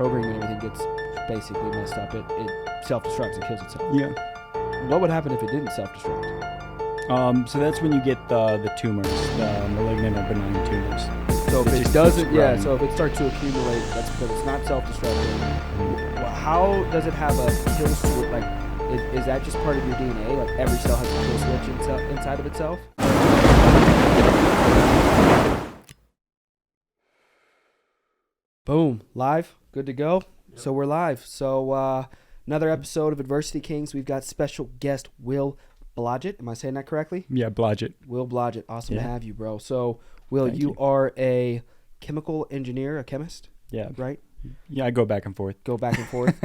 programming and everything gets basically messed up, it self-destructs and kills itself. Yeah. What would happen if it didn't self-destruct? So that's when you get the tumors, the malignant or benign tumors. So if It it just doesn't, keeps yeah, growing. so if it starts to accumulate, that's because it's not self-destructing. Well, how does it have a kill switch? Like, is that just part of your DNA? Like, every cell has a kill switch inside of itself? Boom, live, good to go. Yep. So we're live. So another episode of Adversity Kings. We've got special guest Will Blodgett. Am I saying that correctly? Yeah, Blodgett. Will Blodgett. Awesome to Yeah. have you, bro. So, Will, Thank you you. are a chemical engineer, a chemist, Yeah. right? Yeah, I go back and forth. Go back and forth.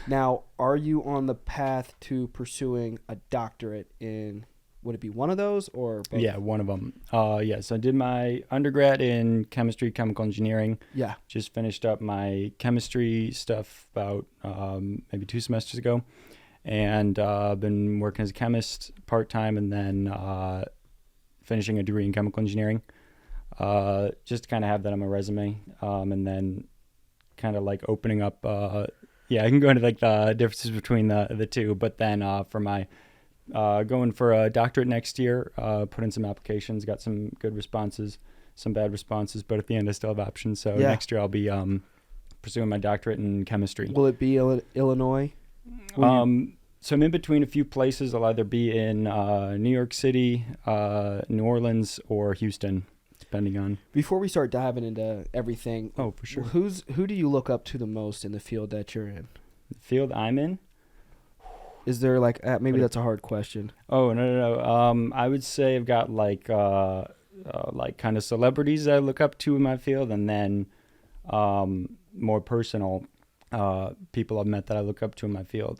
Now, are you on the path to pursuing a doctorate in, would it be one of those or both? Yeah, one of them. Yes, I did my undergrad in chemistry, chemical engineering. Yeah. Just finished up my chemistry stuff about maybe 2 semesters ago. And been working as a chemist part-time and then finishing a degree in chemical engineering. Just to kind of have that on my resume. And then kind of like opening up, I can go into like the differences between the two. But then for my going for a doctorate next year, put in some applications, got some good responses, some bad responses, but at the end I still have options. So next year I'll be pursuing my doctorate in chemistry. Will it be Illinois? So I'm in between a few places. I'll either be in New York City, New Orleans, or Houston, depending on. Before we start diving into everything, Oh, for sure. Who do you look up to the most in the field that you're in? The field I'm in? Is there like maybe that's a hard question. Oh, no. I would say I've got like kind of celebrities that I look up to in my field, and then more personal people I've met that I look up to in my field.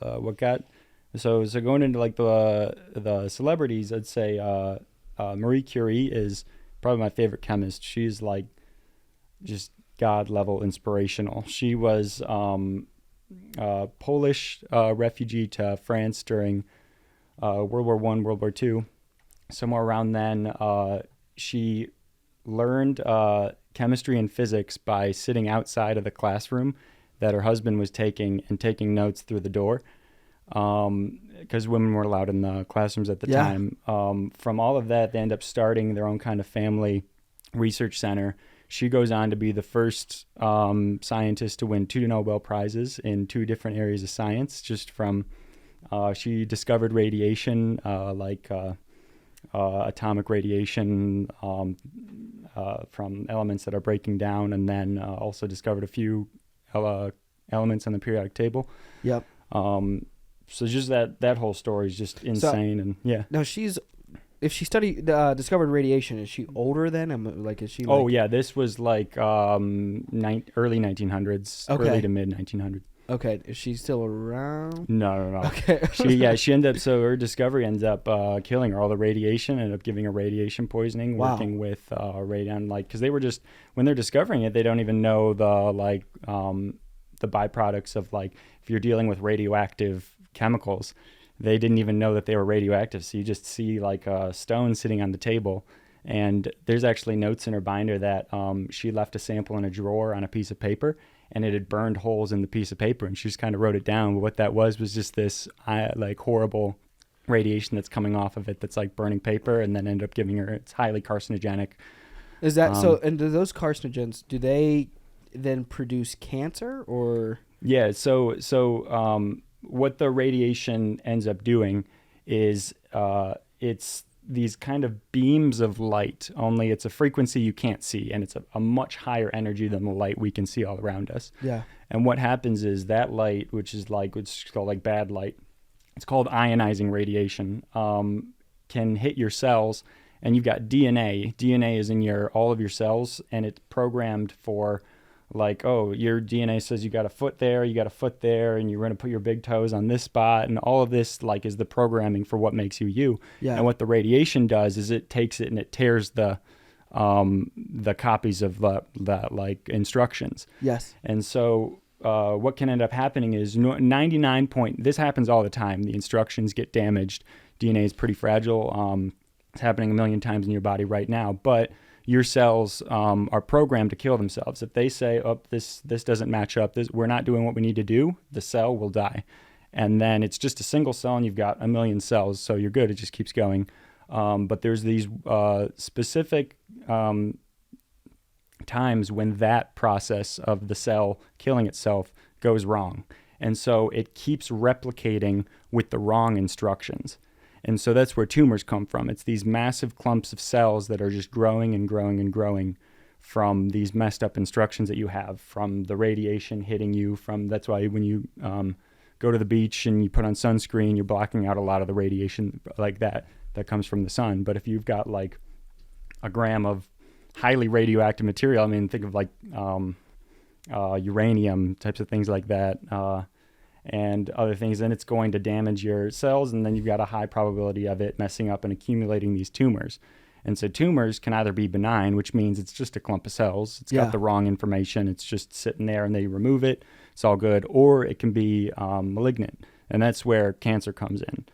So going into like the celebrities, I'd say Marie Curie is probably my favorite chemist. She's like just God level inspirational. She was Polish refugee to France during World War I, World War II. Somewhere around then, she learned chemistry and physics by sitting outside of the classroom that her husband was taking notes through the door, because women weren't allowed in the classrooms at the time. From all of that, they end up starting their own kind of family research center. She goes on to be the first scientist to win 2 Nobel Prizes in 2 different areas of science, just from she discovered radiation, atomic radiation from elements that are breaking down, and then also discovered a few elements on the periodic table. Yep. So just that whole story is just insane. And yeah. Now if she discovered radiation, is she older then? Is she? Oh yeah, this was like early 1900s, early to mid 1900s. Okay, is she still around? No. Okay. She ended up, so her discovery ends up killing her. All the radiation ended up giving her radiation poisoning. Wow. Working with radon, because they were just, when they're discovering it, they don't even know the byproducts of if you're dealing with radioactive chemicals, they didn't even know that they were radioactive. So you just see a stone sitting on the table, and there's actually notes in her binder that she left a sample in a drawer on a piece of paper, and it had burned holes in the piece of paper, and she just kind of wrote it down. But what that was just this horrible radiation that's coming off of it that's burning paper, and then ended up giving her, it's highly carcinogenic. Is that so? And do those carcinogens, do they then produce cancer or? Yeah. So what the radiation ends up doing is it's these kind of beams of light, only it's a frequency you can't see, and it's a much higher energy than the light we can see all around us. Yeah. And what happens is that light, which is what's called bad light, it's called ionizing radiation, can hit your cells, and you've got DNA. DNA is in all of your cells, and it's programmed for your DNA says you got a foot there, and you're going to put your big toes on this spot, and all of this is the programming for what makes you you. Yeah. And what the radiation does is it takes it and it tears the copies of the instructions. Yes. And so what can end up happening is this happens all the time. The instructions get damaged. DNA is pretty fragile. It's happening a million times in your body right now, but your cells are programmed to kill themselves. If they say, oh, this doesn't match up, we're not doing what we need to do, the cell will die. And then it's just a single cell and you've got a million cells, so you're good. It just keeps going. But there's these specific times when that process of the cell killing itself goes wrong. And so it keeps replicating with the wrong instructions. And so that's where tumors come from. It's these massive clumps of cells that are just growing and growing and growing from these messed up instructions that you have, from the radiation hitting you, that's why when you go to the beach and you put on sunscreen, you're blocking out a lot of the radiation like that comes from the sun. But if you've got like a gram of highly radioactive material, I mean, think of like uranium, types of things like that, and other things, then it's going to damage your cells, and then you've got a high probability of it messing up and accumulating these tumors. And so tumors can either be benign, which means it's just a clump of cells. It's got the wrong information. It's just sitting there and they remove it. It's all good. Or it can be malignant, and that's where cancer comes in.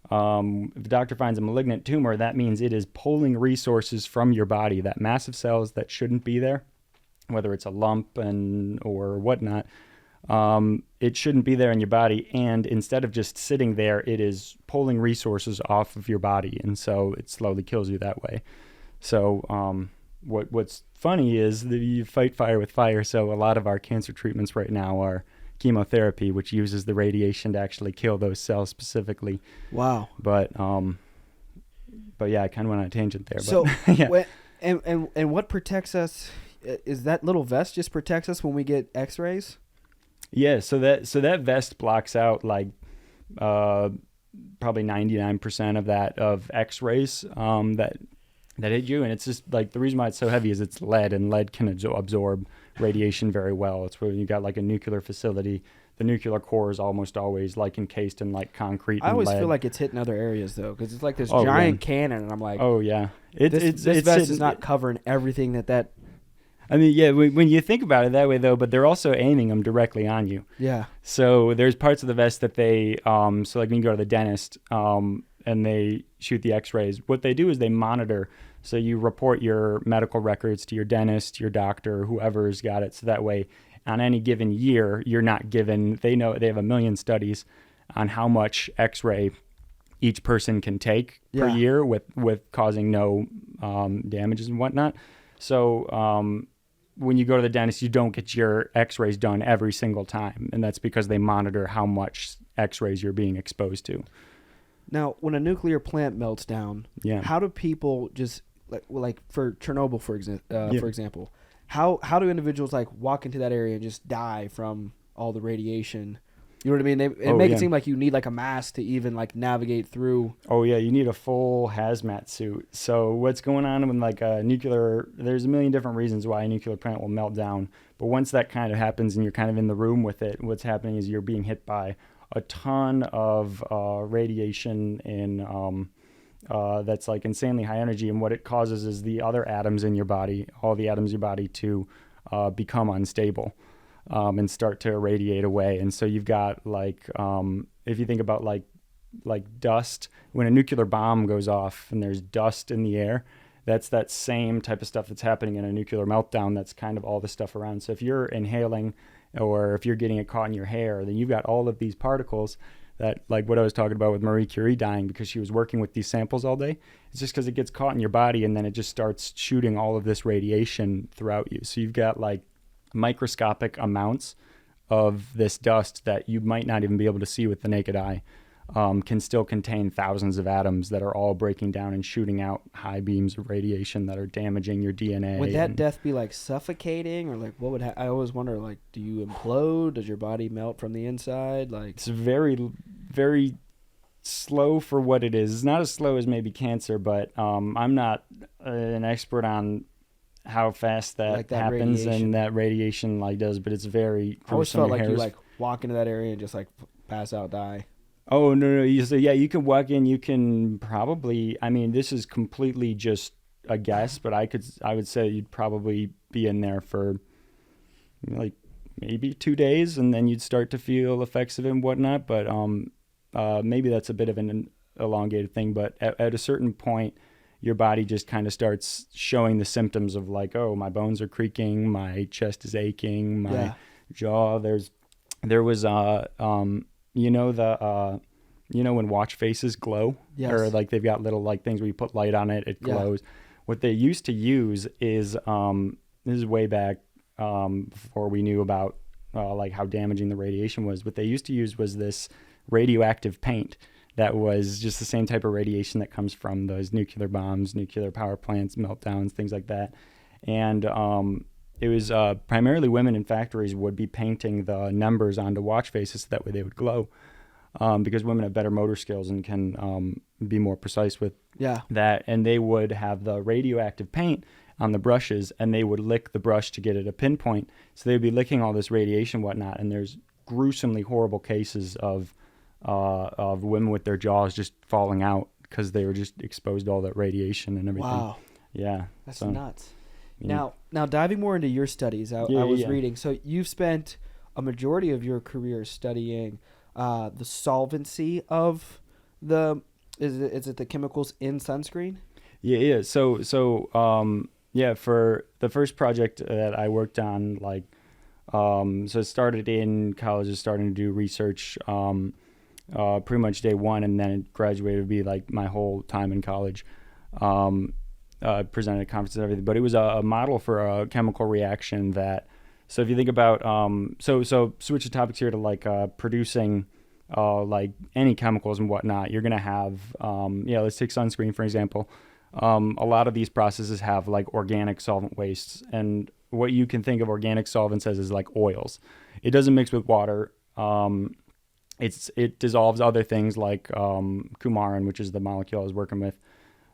If the doctor finds a malignant tumor, that means it is pulling resources from your body, that massive cells that shouldn't be there, whether it's a lump or whatnot. It shouldn't be there in your body, and instead of just sitting there, it is pulling resources off of your body, and so it slowly kills you that way. So what's funny is that you fight fire with fire, so a lot of our cancer treatments right now are chemotherapy, which uses the radiation to actually kill those cells specifically. Wow. But yeah, I kind of went on a tangent there. So but, yeah. and what protects us? Is that little vest just protects us when we get X-rays? Yeah, so that vest blocks out like probably 99% of X-rays that hit you, and it's just like the reason why it's so heavy is it's lead, and lead can absorb radiation very well. It's where you got like a nuclear facility. The nuclear core is almost always like encased in like concrete. I always lead. feel like it's hitting other areas though, because it's like this giant cannon, and I'm like, oh yeah, this vest is not covering everything that. I mean, yeah, when you think about it that way, though, but they're also aiming them directly on you. Yeah. So there's parts of the vest that they, so like when you go to the dentist and they shoot the x-rays, what they do is they monitor. So you report your medical records to your dentist, your doctor, whoever's got it. So that way, on any given year, you're not given, they know they have a million studies on how much x-ray each person can take per year with causing no damages and whatnot. So, when you go to the dentist, you don't get your x-rays done every single time. And that's because they monitor how much x-rays you're being exposed to. Now, when a nuclear plant melts down, how do people just, like for Chernobyl, for example, how do individuals like walk into that area and just die from all the radiation? You know what I mean? It make it seem like you need like a mask to even like navigate through. Oh yeah, you need a full hazmat suit. So what's going on when like a nuclear? There's a million different reasons why a nuclear plant will melt down. But once that kind of happens and you're kind of in the room with it, what's happening is you're being hit by a ton of radiation that's like insanely high energy. And what it causes is the other atoms in your body, all the atoms in your body, to become unstable. And start to irradiate away. And so you've got like, if you think about like dust, when a nuclear bomb goes off and there's dust in the air, that's that same type of stuff that's happening in a nuclear meltdown. That's kind of all the stuff around. So if you're inhaling or if you're getting it caught in your hair, then you've got all of these particles that, like what I was talking about with Marie Curie dying because she was working with these samples all day. It's just because it gets caught in your body and then it just starts shooting all of this radiation throughout you. So you've got like microscopic amounts of this dust that you might not even be able to see with the naked eye can still contain thousands of atoms that are all breaking down and shooting out high beams of radiation that are damaging your DNA. Would that death be like suffocating, or like what would I always wonder, like, do you implode? Does your body melt from the inside? Like, it's very, very slow for what it is. It's not as slow as maybe cancer, but I'm not an expert on how fast that happens radiation. And that radiation like does, but it's very. I always felt like you like walk into that area and just like pass out, die. Oh no! You can walk in. You can probably. I mean, this is completely just a guess, but I would say you'd probably be in there for like maybe 2 days, and then you'd start to feel effects of it and whatnot. But maybe that's a bit of an elongated thing. But at a certain point, your body just kind of starts showing the symptoms of like, oh, my bones are creaking, my chest is aching, my jaw. There was when watch faces glow, or like they've got little like things where you put light on it, it glows. What they used to use is this is way back before we knew about like how damaging the radiation was. What they used to use was this radioactive paint that was just the same type of radiation that comes from those nuclear bombs, nuclear power plants, meltdowns, things like that. And it was primarily women in factories would be painting the numbers onto watch faces so that way they would glow, because women have better motor skills and can be more precise with that. And they would have the radioactive paint on the brushes, and they would lick the brush to get it a pinpoint. So they'd be licking all this radiation and whatnot, and there's gruesomely horrible cases of women with their jaws just falling out because they were just exposed to all that radiation and everything. Wow. Yeah. That's nuts. Now diving more into your studies, I was reading. So you've spent a majority of your career studying the solvency of is it the chemicals in sunscreen? Yeah. So for the first project that I worked on, like, so it started in college, just starting to do research, pretty much day one, and then it graduated to be like my whole time in college. Presented at conferences and everything, but it was a model for a chemical reaction that, so if you think about, so switch the topics here to like producing like any chemicals and whatnot, you're going to have, let's take sunscreen, for example. A lot of these processes have like organic solvent wastes, and what you can think of organic solvents as is like oils. It doesn't mix with water. It dissolves other things like coumarin, which is the molecule I was working with.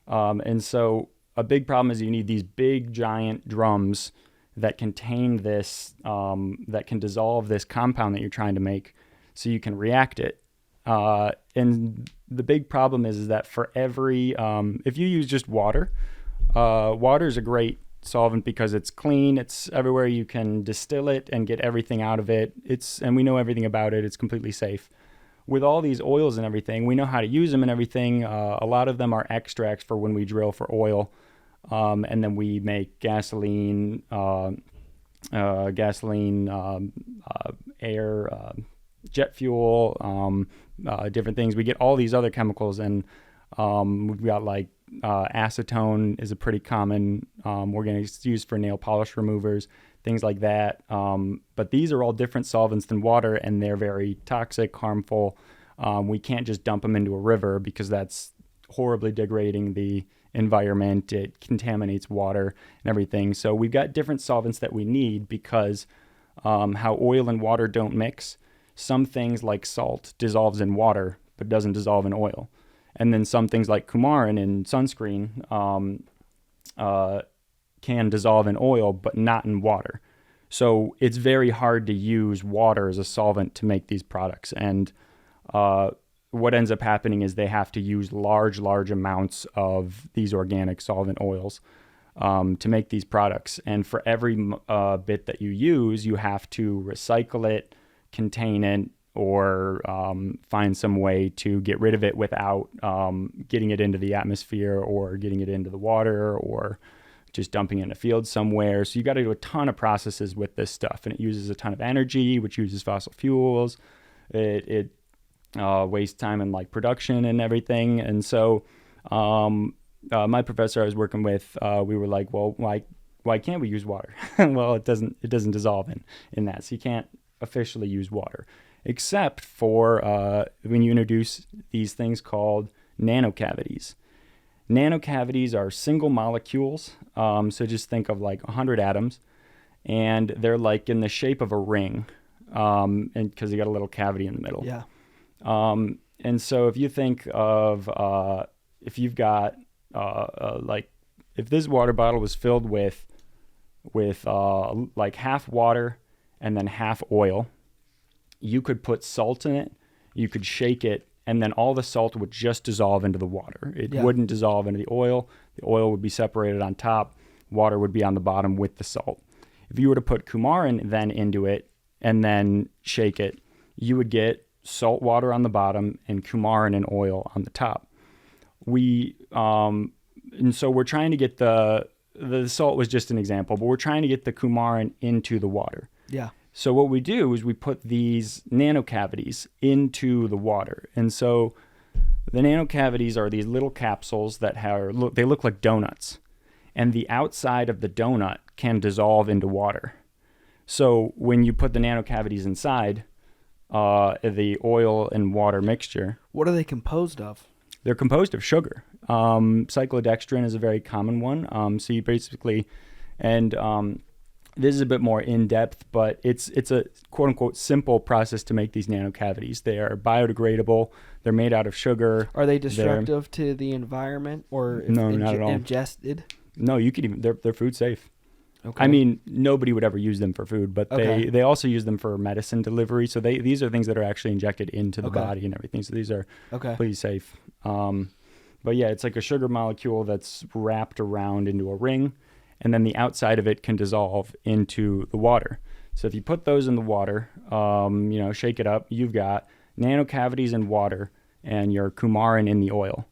And so a big problem is you need these big giant drums that contain this, that can dissolve this compound that you're trying to make so you can react it. And the big problem is that for every, if you use just water, water is a great solvent because it's clean, it's everywhere, you can distill it and get everything out of it. And we know everything about it, it's completely safe. With all these oils and everything, we know how to use them and everything. A lot of them are extracts for when we drill for oil. And then we make gasoline, air, jet fuel, different things. We get all these other chemicals, and we've got like acetone is a pretty common organic used for nail polish removers, things like that. But these are all different solvents than water, and they're very toxic, harmful. We can't just dump them into a river because that's horribly degrading the environment. It contaminates water and everything. So we've got different solvents that we need because how oil and water don't mix. Some things like salt dissolves in water but doesn't dissolve in oil. And then some things like coumarin in sunscreen can dissolve in oil but not in water. So it's very hard to use water as a solvent to make these products. And what ends up happening is they have to use large amounts of these organic solvent oils to make these products. And for every bit that you use, you have to recycle it, contain it, or find some way to get rid of it without getting it into the atmosphere or getting it into the water or just dumping it in a field somewhere. So you got to do a ton of processes with this stuff, and it uses a ton of energy, which uses fossil fuels. It wastes time in like production and everything. And so my professor I was working with, we were like, well, why can't we use water? Well, it doesn't dissolve in that. So you can't officially use water, except for when you introduce these things called nano cavities. Nano cavities are single molecules. So just think of like 100 atoms, and they're like in the shape of a ring, and because you got a little cavity in the middle. Yeah. And so if you think of, if you've got, like if this water bottle was filled with like half water and then half oil, you could put salt in it, you could shake it, and then all the salt would just dissolve into the water. It wouldn't dissolve into the oil. The oil would be separated on top. Water would be on the bottom with the salt. If you were to put coumarin then into it and then shake it, you would get salt water on the bottom and coumarin and oil on the top. and so we're trying to get the salt was just an example, but we're trying to get the coumarin into the water. Yeah. So what we do is we put these nano cavities into the water. And so the nano cavities are these little capsules that they look like donuts. And the outside of the donut can dissolve into water. So when you put the nano cavities inside the oil and water mixture. What are they composed of? They're composed of sugar. Cyclodextrin is a very common one. So you basically, and this is a bit more in-depth, but it's a quote-unquote simple process to make these nano cavities. They are biodegradable. They're made out of sugar. Are they destructive to the environment or no, not at all. Ingested? No, you could even, they're food safe. Okay. I mean, nobody would ever use them for food, but they also use them for medicine delivery. So these are things that are actually injected into the body and everything. So these are completely safe. But yeah, it's like a sugar molecule that's wrapped around into a ring, and then the outside of it can dissolve into the water. So if you put those in the water, shake it up, you've got nano cavities in water and your coumarin in the oil.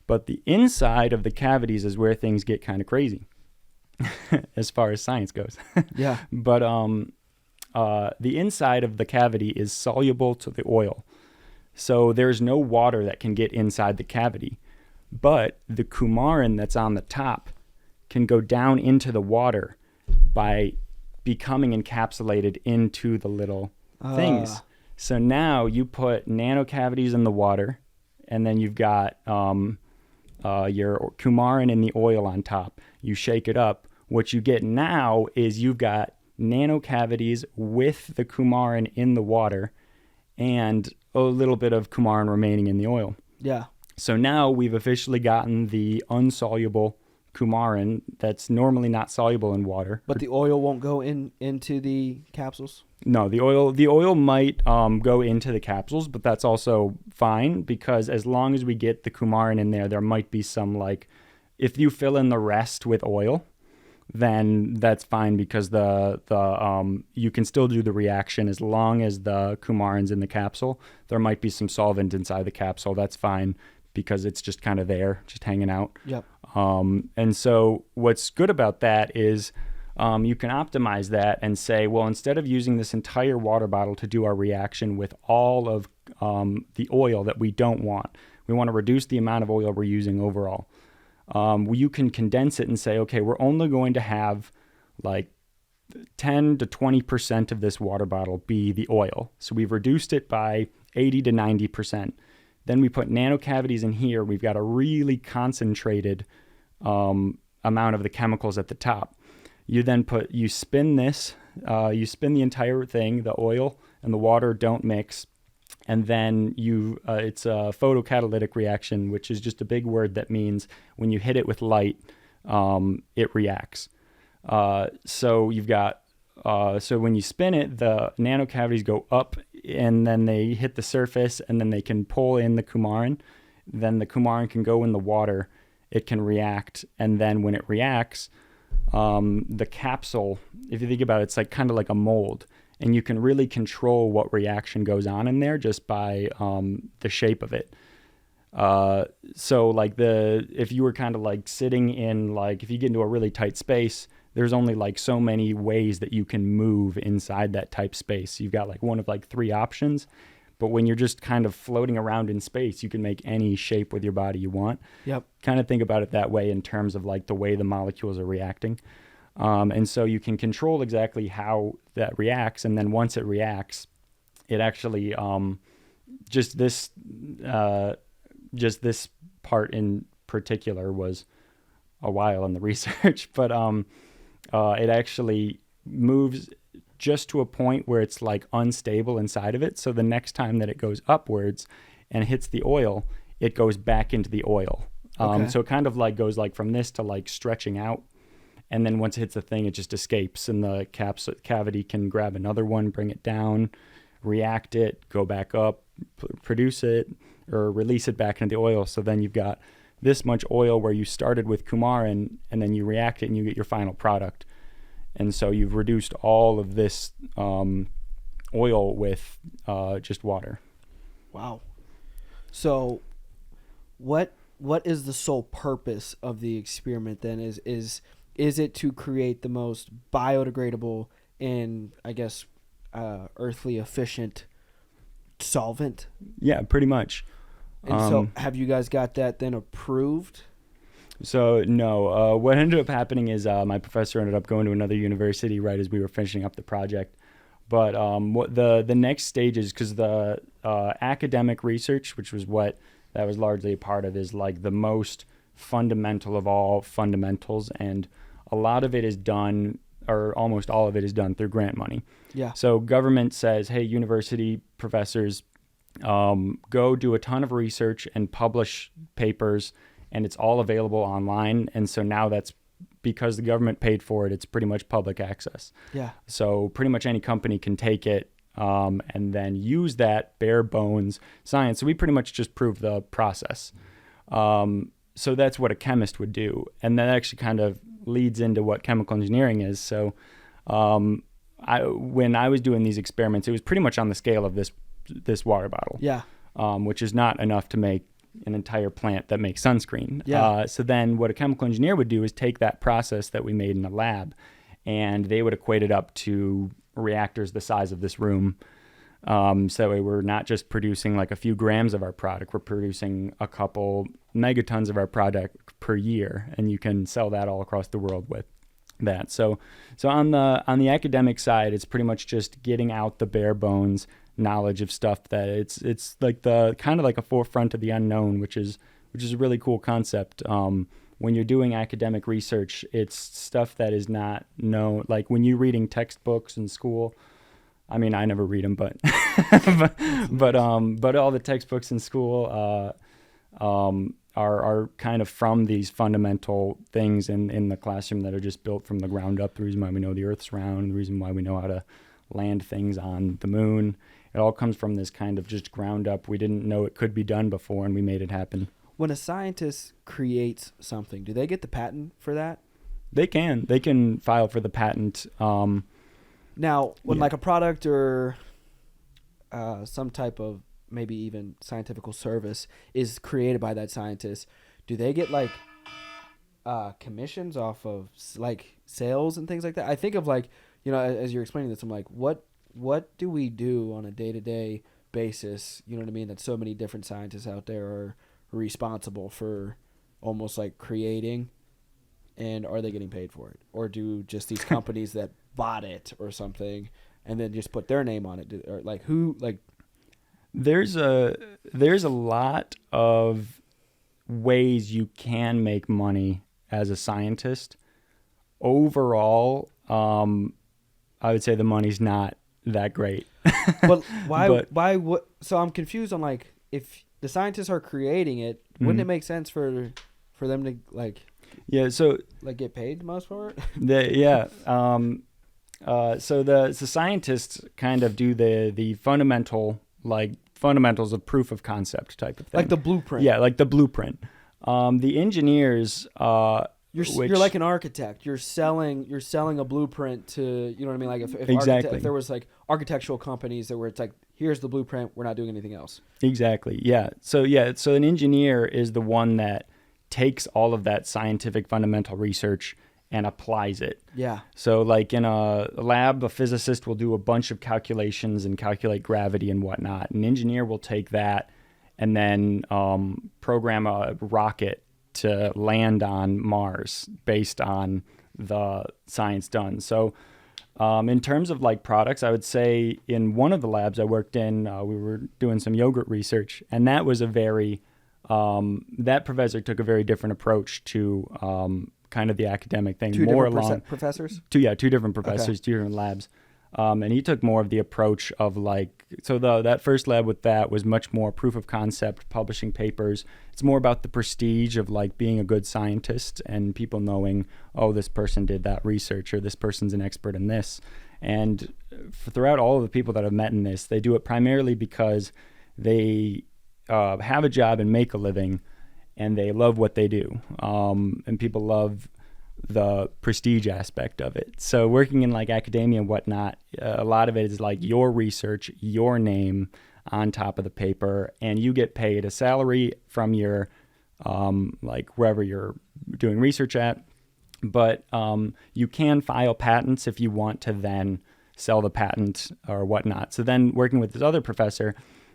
But the inside of the cavities is where things get kind of crazy as far as science goes. Yeah. But the inside of the cavity is soluble to the oil. So there's no water that can get inside the cavity. But the coumarin that's on the top can go down into the water by becoming encapsulated into the little things. So now you put nano cavities in the water, and then you've got your coumarin in the oil on top. You shake it up. What you get now is you've got nano cavities with the coumarin in the water and a little bit of coumarin remaining in the oil. Yeah. So now we've officially gotten the unsoluble coumarin that's normally not soluble in water. But the oil won't go into the capsules? No, the oil might go into the capsules, but that's also fine because as long as we get the coumarin in there might be some if you fill in the rest with oil, then that's fine because the you can still do the reaction as long as the coumarin's in the capsule. There might be some solvent inside the capsule. That's fine because it's just kind of there, just hanging out. Yep. And so what's good about that is you can optimize that and say, well, instead of using this entire water bottle to do our reaction with all of the oil that we don't want, we want to reduce the amount of oil we're using overall. You can condense it and say, okay, we're only going to have 10 to 20% of this water bottle be the oil. So we've reduced it by 80 to 90%. Then we put nano cavities in here. We've got a really concentrated amount of the chemicals at the top. You then spin this, you spin the entire thing, the oil and the water don't mix. And then it's a photocatalytic reaction, which is just a big word that means when you hit it with light, it reacts. So you've got, so when you spin it, the nano cavities go up and then they hit the surface and then they can pull in the coumarin. Then the coumarin can go in the water. It can react. And then when it reacts, the capsule, if you think about it, it's kind of like a mold. And you can really control what reaction goes on in there just by the shape of it. So if you were kind of sitting in if you get into a really tight space, there's only so many ways that you can move inside that type space. You've got one of 3 options, but when you're just kind of floating around in space, you can make any shape with your body you want. Yep. Kind of think about it that way in terms of the way the molecules are reacting. And so you can control exactly how that reacts. And then once it reacts, it actually, just this part in particular was a while in the research, but it actually moves just to a point where it's unstable inside of it. So the next time that it goes upwards and hits the oil, it goes back into the oil. So it kind of goes from this to stretching out. And then once it hits the thing, it just escapes, and the cavity can grab another one, bring it down, react it, go back up, produce it, or release it back into the oil. So then you've got this much oil where you started with coumarin, and then you react it and you get your final product. And so you've reduced all of this oil with just water. Wow. So what what is the sole purpose of the experiment then? Is it to create the most biodegradable and, I guess, earthly efficient solvent? Yeah, pretty much. And so have you guys got that then approved? So no, what ended up happening is my professor ended up going to another university right as we were finishing up the project. But what the next stages, because the academic research, which was what that was largely a part of, is like the most fundamental of all fundamentals, and a lot of it is done, or almost all of it is done through grant money. Yeah. So government says, hey, university professors, go do a ton of research and publish papers, and it's all available online. And so now that's because the government paid for it, it's pretty much public access. Yeah. So pretty much any company can take it and then use that bare bones science. So we pretty much just prove the process. So that's what a chemist would do. And that actually kind of leads into what chemical engineering is. So when I was doing these experiments, it was pretty much on the scale of this water bottle. Yeah. Which is not enough to make an entire plant that makes sunscreen. Yeah. So then what a chemical engineer would do is take that process that we made in the lab, and they would equate it up to reactors the size of this room. So that way we're not just producing like a few grams of our product, we're producing a couple megatons of our product per year, and you can sell that all across the world with that. So on the academic side, it's pretty much just getting out the bare bones knowledge of stuff that it's like the kind of like a forefront of the unknown, which is a really cool concept. When you're doing academic research, it's stuff that is not known. Like when you're reading textbooks in school, I mean, I never read them, but but all the textbooks in school are kind of from these fundamental things in the classroom that are just built from the ground up. The reason why we know the Earth's round, the reason why we know how to land things on the moon. It all comes from this kind of just ground up. We didn't know it could be done before, and we made it happen. When a scientist creates something, do they get the patent for that? They can file for the patent. Now, when like a product or some type of maybe even scientific service is created by that scientist, do they get like commissions off of like sales and things like that? I think of like, you know, as you're explaining this, I'm like, what do we do on a day-to-day basis? You know what I mean? That so many different scientists out there are responsible for almost like creating, and are they getting paid for it? Or do just these companies that bought it or something and then just put their name on it? Or like who, like... There's a lot of ways you can make money as a scientist. Overall, I would say the money's not that great. But why what? So I'm confused on like, if the scientists are creating it, wouldn't it make sense for them to like get paid the most for it? So the scientists kind of do the fundamentals of proof of concept type of thing, like the blueprint. Yeah, like the blueprint. The engineers you're like an architect. You're selling a blueprint to, you know what I mean? Like if exactly. If there was like architectural companies that were, it's like, here's the blueprint, we're not doing anything else. Exactly. Yeah. So an engineer is the one that takes all of that scientific fundamental research and applies it. Yeah. So like in a lab, a physicist will do a bunch of calculations and calculate gravity and whatnot. An engineer will take that and then program a rocket to land on Mars based on the science done. So in terms of like products, I would say in one of the labs I worked in, we were doing some yogurt research, and that was a very, that professor took a very different approach to kind of the academic thing. Two different professors? Two different professors, okay. Two different labs. And he took more of the approach of like, so that first lab with that was much more proof of concept, publishing papers. It's more about the prestige of like being a good scientist and people knowing, oh, this person did that research or this person's an expert in this. And throughout all of the people that I've met in this, they do it primarily because they have a job and make a living and they love what they do. And people love the prestige aspect of it. So working in like academia and whatnot, a lot of it is like your research, your name on top of the paper, and you get paid a salary from your like wherever you're doing research at. But you can file patents if you want to then sell the patent or whatnot. So then working with this other professor,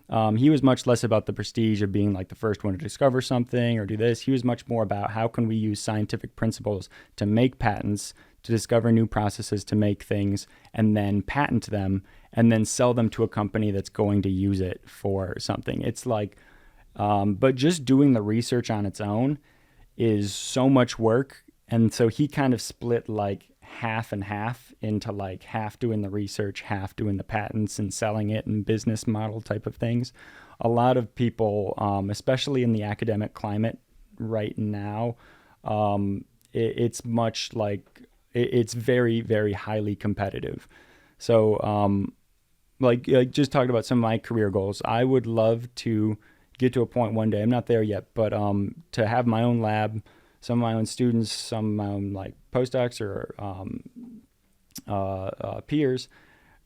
he was much less about the prestige of being like the first one to discover something or do this. He was much more about how can we use scientific principles to make patents, to discover new processes to make things, and then patent them, and then sell them to a company that's going to use it for something. It's like, but just doing the research on its own is so much work. And so he kind of split like half and half into like half doing the research, half doing the patents and selling it and business model type of things. A lot of people, especially in the academic climate right now, it's much like, it's very, very highly competitive. So like just talking about some of my career goals, I would love to get to a point one day, I'm not there yet, but to have my own lab, some of my own students, some of my own like postdocs or peers,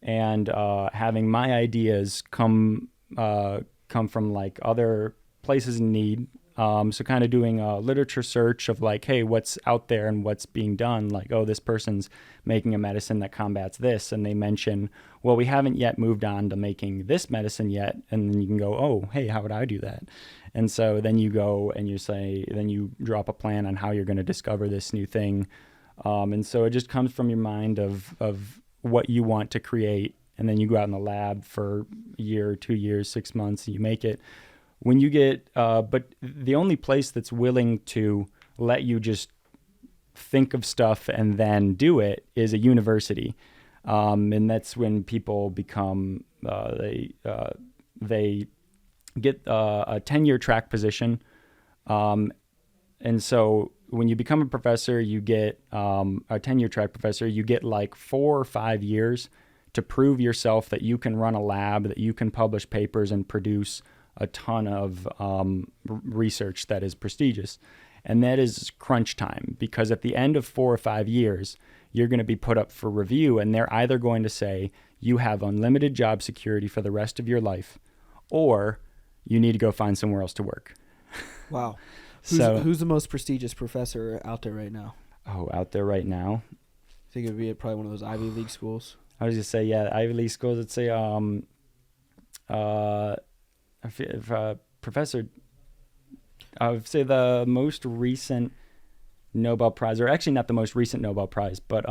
and having my ideas come from like other places in need. So kind of doing a literature search of like, hey, what's out there and what's being done? Like, oh, this person's making a medicine that combats this. And they mention, well, we haven't yet moved on to making this medicine yet. And then you can go, oh, hey, how would I do that? And so then you go and you say, then you drop a plan on how you're going to discover this new thing. And so it just comes from your mind of what you want to create. And then you go out in the lab for a year, 2 years, 6 months, and you make it. When you get, but the only place that's willing to let you just think of stuff and then do it is a university. And that's when people become, they get a tenure track position. And so when you become a professor, you get a tenure track professor, you get like 4 or 5 years to prove yourself that you can run a lab, that you can publish papers and produce a ton of research that is prestigious. And that is crunch time, because at the end of 4 or 5 years, you're going to be put up for review, and they're either going to say you have unlimited job security for the rest of your life, or you need to go find somewhere else to work. Wow. Who's the most prestigious professor out there right now? Oh, out there right now? I think it would be at probably one of those Ivy League schools. I was just say, yeah, Ivy League schools. I'd say professor, I would say the most recent Nobel Prize, or actually not the most recent Nobel Prize, but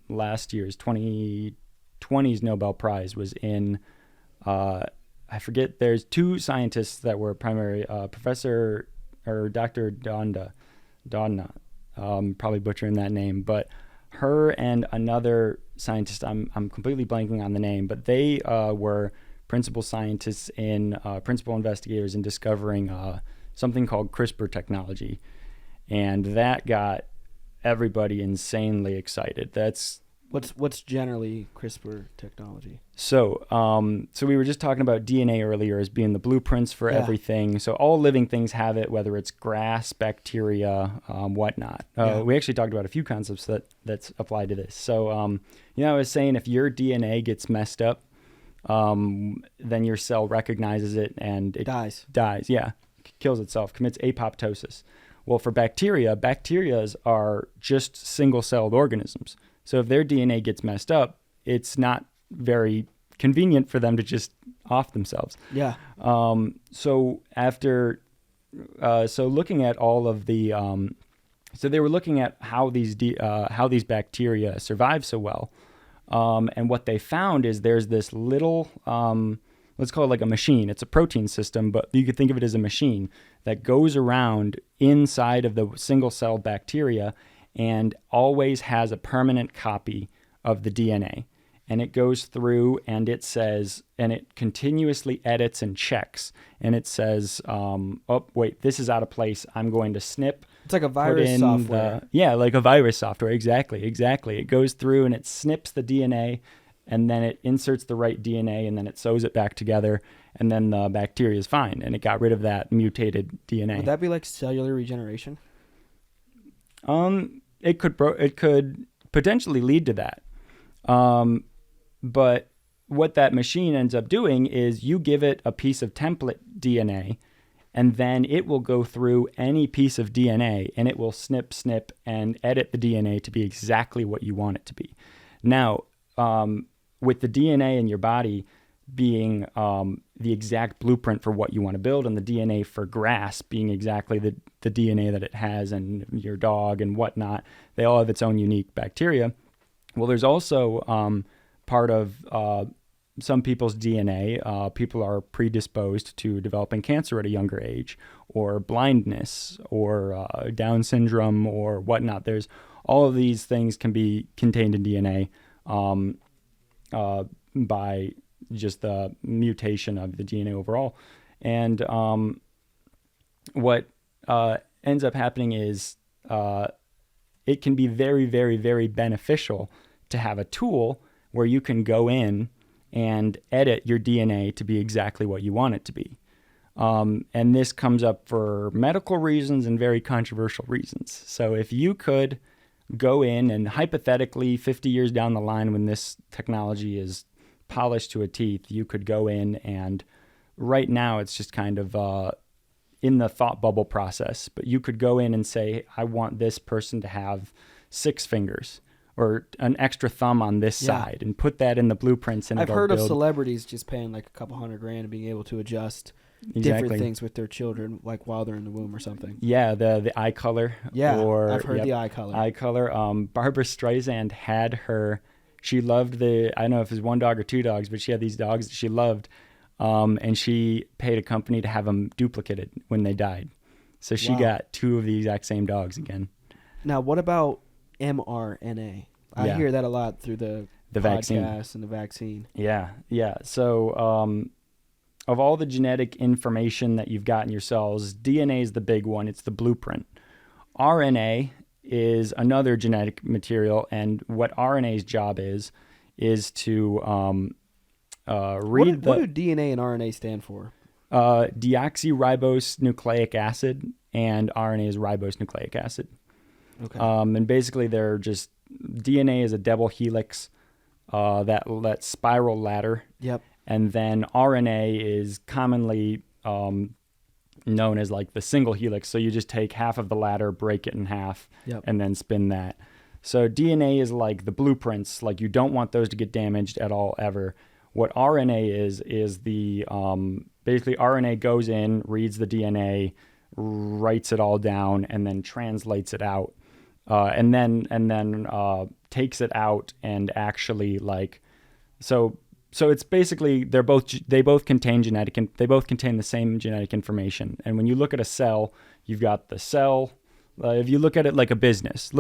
last year's 2020's Nobel Prize was in, I forget, there's 2 scientists that were primary, Professor or Dr. Donna, probably butchering that name, but her and another scientist, I'm completely blanking on the name, but they were principal scientists in principal investigators in discovering something called CRISPR technology, and that got everybody insanely excited. That's what's generally CRISPR technology. So we were just talking about DNA earlier as being the blueprints for everything. So all living things have it, whether it's grass, bacteria, whatnot. We actually talked about a few concepts that's applied to this. So I was saying if your DNA gets messed up, then your cell recognizes it and it dies. Yeah, kills itself, commits apoptosis. Well, for bacterias are just single-celled organisms. So if their DNA gets messed up, it's not very convenient for them to just off themselves. Yeah. So looking at all of the, so they were looking at how these bacteria survive so well. And what they found is there's this little, let's call it like a machine. It's a protein system, but you could think of it as a machine that goes around inside of the single-celled bacteria and always has a permanent copy of the DNA. And it goes through and it says, and it continuously edits and checks. And it says, oh, wait, this is out of place. I'm going to snip. It's like a virus software. Like a virus software. Exactly. It goes through and it snips the DNA, and then it inserts the right DNA, and then it sews it back together, and then the bacteria is fine. And it got rid of that mutated DNA. Would that be like cellular regeneration? It could potentially lead to that. But what that machine ends up doing is you give it a piece of template DNA, and then it will go through any piece of DNA and it will snip, and edit the DNA to be exactly what you want it to be. Now, with the DNA in your body being the exact blueprint for what you want to build, and the DNA for grass being exactly the DNA that it has, and your dog and whatnot, they all have its own unique bacteria. Well, there's also part of some people's DNA, people are predisposed to developing cancer at a younger age, or blindness, or Down syndrome, or whatnot. There's all of these things can be contained in DNA by just the mutation of the DNA overall. And what ends up happening is it can be very, very, very beneficial to have a tool where you can go in and edit your DNA to be exactly what you want it to be. And this comes up for medical reasons and very controversial reasons. So if you could go in and hypothetically 50 years down the line, when this technology is polished to a teeth, you could go in and right now it's just kind of in the thought bubble process, but you could go in and say, I want this person to have 6 fingers or an extra thumb on this side, and put that in the blueprints. And I've heard of celebrities just paying like a couple $100,000 and being able to adjust different things with their children, like while they're in the womb or something. Yeah, the eye color. Yeah, I've heard the eye color. Eye color. Barbara Streisand had her. She loved I don't know if it was 1 dog or 2 dogs, but she had these dogs that she loved, and she paid a company to have them duplicated when they died. So she got 2 of the exact same dogs again. Now, what about mRNA? I hear that a lot through the vaccine and the vaccine. Yeah. So of all the genetic information that you've got in your cells, DNA is the big one. It's the blueprint. RNA is another genetic material, and what RNA's job is to read what do DNA and RNA stand for? Deoxyribose nucleic acid, and RNA is ribose nucleic acid. Okay. And basically they're just, DNA is a double helix, that spiral ladder. Yep. And then RNA is commonly known as like the single helix. So you just take half of the ladder, break it in half, and then spin that. So DNA is like the blueprints. Like you don't want those to get damaged at all ever. What RNA is the basically RNA goes in, reads the DNA, writes it all down, and then translates it out, and then takes it out and actually like so it's basically they both contain they both contain the same genetic information. And when you look at a cell, you've got the cell. If you look at it like a business,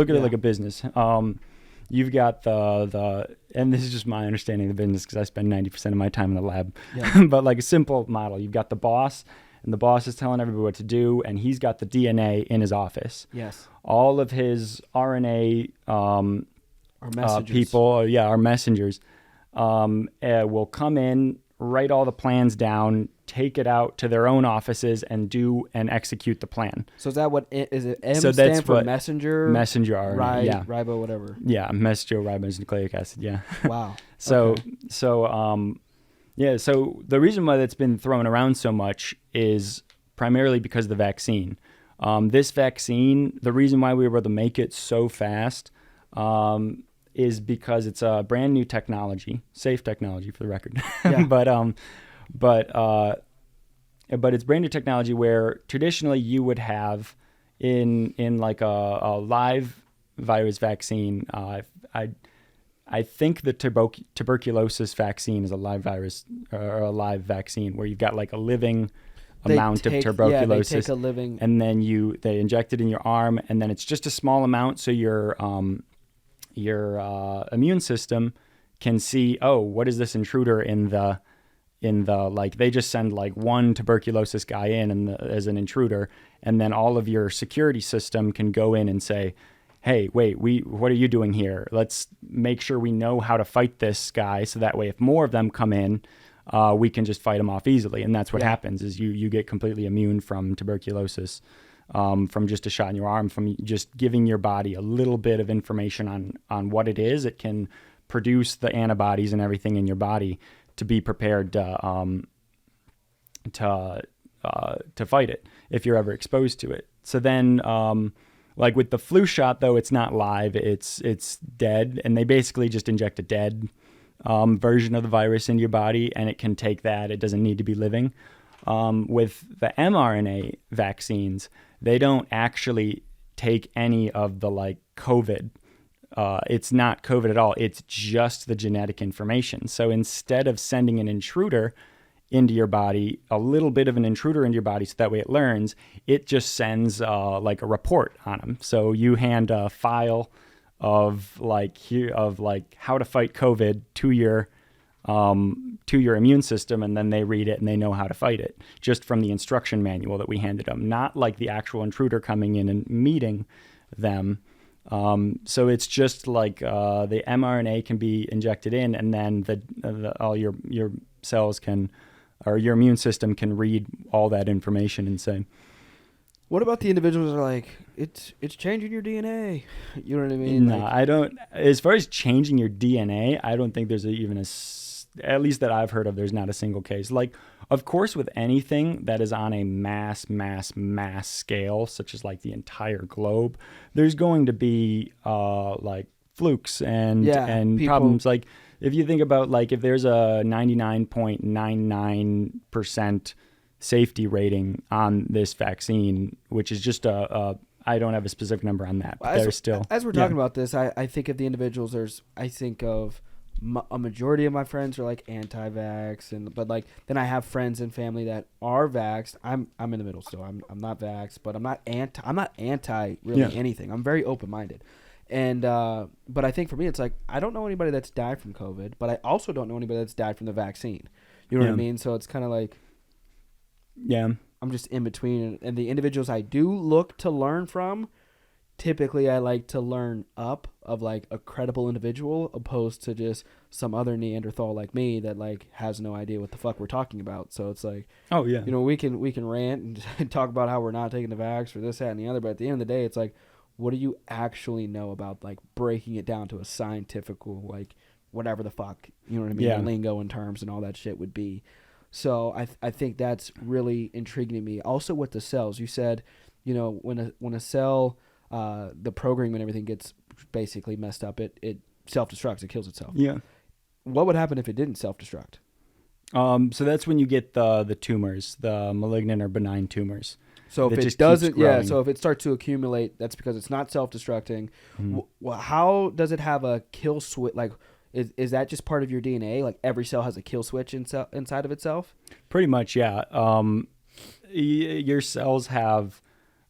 you've got the and this is just my understanding of the business because I spend 90% of my time in the lab. But like a simple model, you've got the boss, and the boss is telling everybody what to do, and he's got the DNA in his office. Yes. All of his RNA messengers. Our messengers, will come in, write all the plans down, take it out to their own offices, and do and execute the plan. So is that what is it? M so stand that's for what messenger RNA, ribo, whatever. Yeah, messenger ribose nucleic acid. Yeah. Wow. So the reason why that's been thrown around so much is primarily because of the vaccine. This vaccine, the reason why we were able to make it so fast, is because it's a brand new technology, safe technology for the record. Yeah. But it's brand new technology where traditionally you would have in like a live virus vaccine. I think the tuberculosis vaccine is a live virus or a live vaccine where you've got like a living amount of tuberculosis. Yeah, they take a living, and then they inject it in your arm, and then it's just a small amount, so your immune system can see, oh, what is this intruder in the like, they just send like one tuberculosis guy in as an intruder, and then all of your security system can go in and say, hey, wait, what are you doing here? Let's make sure we know how to fight this guy, so that way if more of them come in, we can just fight them off easily. And that's what happens is you get completely immune from tuberculosis. From just a shot in your arm, from just giving your body a little bit of information on what it is. It can produce the antibodies and everything in your body to be prepared to fight it if you're ever exposed to it. So then, like with the flu shot, though, it's not live. It's dead, and they basically just inject a dead version of the virus into your body, and it can take that. It doesn't need to be living. With the mRNA vaccines, they don't actually take any of the like COVID. It's not COVID at all. It's just the genetic information. So instead of sending an intruder into your body, a little bit of an intruder into your body so that way it learns, it just sends like a report on them. So you hand a file of like how to fight COVID to your immune system, and then they read it and they know how to fight it just from the instruction manual that we handed them, not like the actual intruder coming in and meeting them. So it's just like the mRNA can be injected in, and then all your cells can, or your immune system can read all that information and say. What about the individuals that are like, it's changing your DNA? You know what I mean? No, I don't. As far as changing your DNA, I don't think there's at least that I've heard of, there's not a single case. Like, of course, with anything that is on a mass scale, such as like the entire globe, there's going to be like flukes and problems. Like, if you think about like if there's a 99.99% safety rating on this vaccine, which is just I don't have a specific number on that, but as we're talking about this, I think of the individuals. I think of a majority of my friends are like anti-vax, but like then I have friends and family that are vaxxed. I'm in the middle still. I'm not vaxxed, but I'm not anti really anything. I'm very open-minded. And but I think for me it's like I don't know anybody that's died from COVID, but I also don't know anybody that's died from the vaccine. You know what I mean? So it's kind of like I'm just in between, and the individuals I do look to learn from, typically I like to learn up of like a credible individual opposed to just some other Neanderthal like me that like has no idea what the fuck we're talking about. So it's like, you know, we can rant and talk about how we're not taking the vax or this, that, and the other, but at the end of the day, it's like, what do you actually know about like breaking it down to a scientific, like whatever the fuck, you know what I mean? The lingo and terms and all that shit would be. So I think that's really intriguing to me. Also with the cells, you said, you know, when a cell, the programming and everything gets basically messed up, it self-destructs, it kills itself. Yeah. What would happen if it didn't self-destruct? So that's when you get the tumors, the malignant or benign tumors. So if it doesn't, so if it starts to accumulate, that's because it's not self-destructing. Mm-hmm. How does it have a kill switch? Like, is that just part of your DNA? Like every cell has a kill switch inside of itself? Pretty much, yeah. Your cells have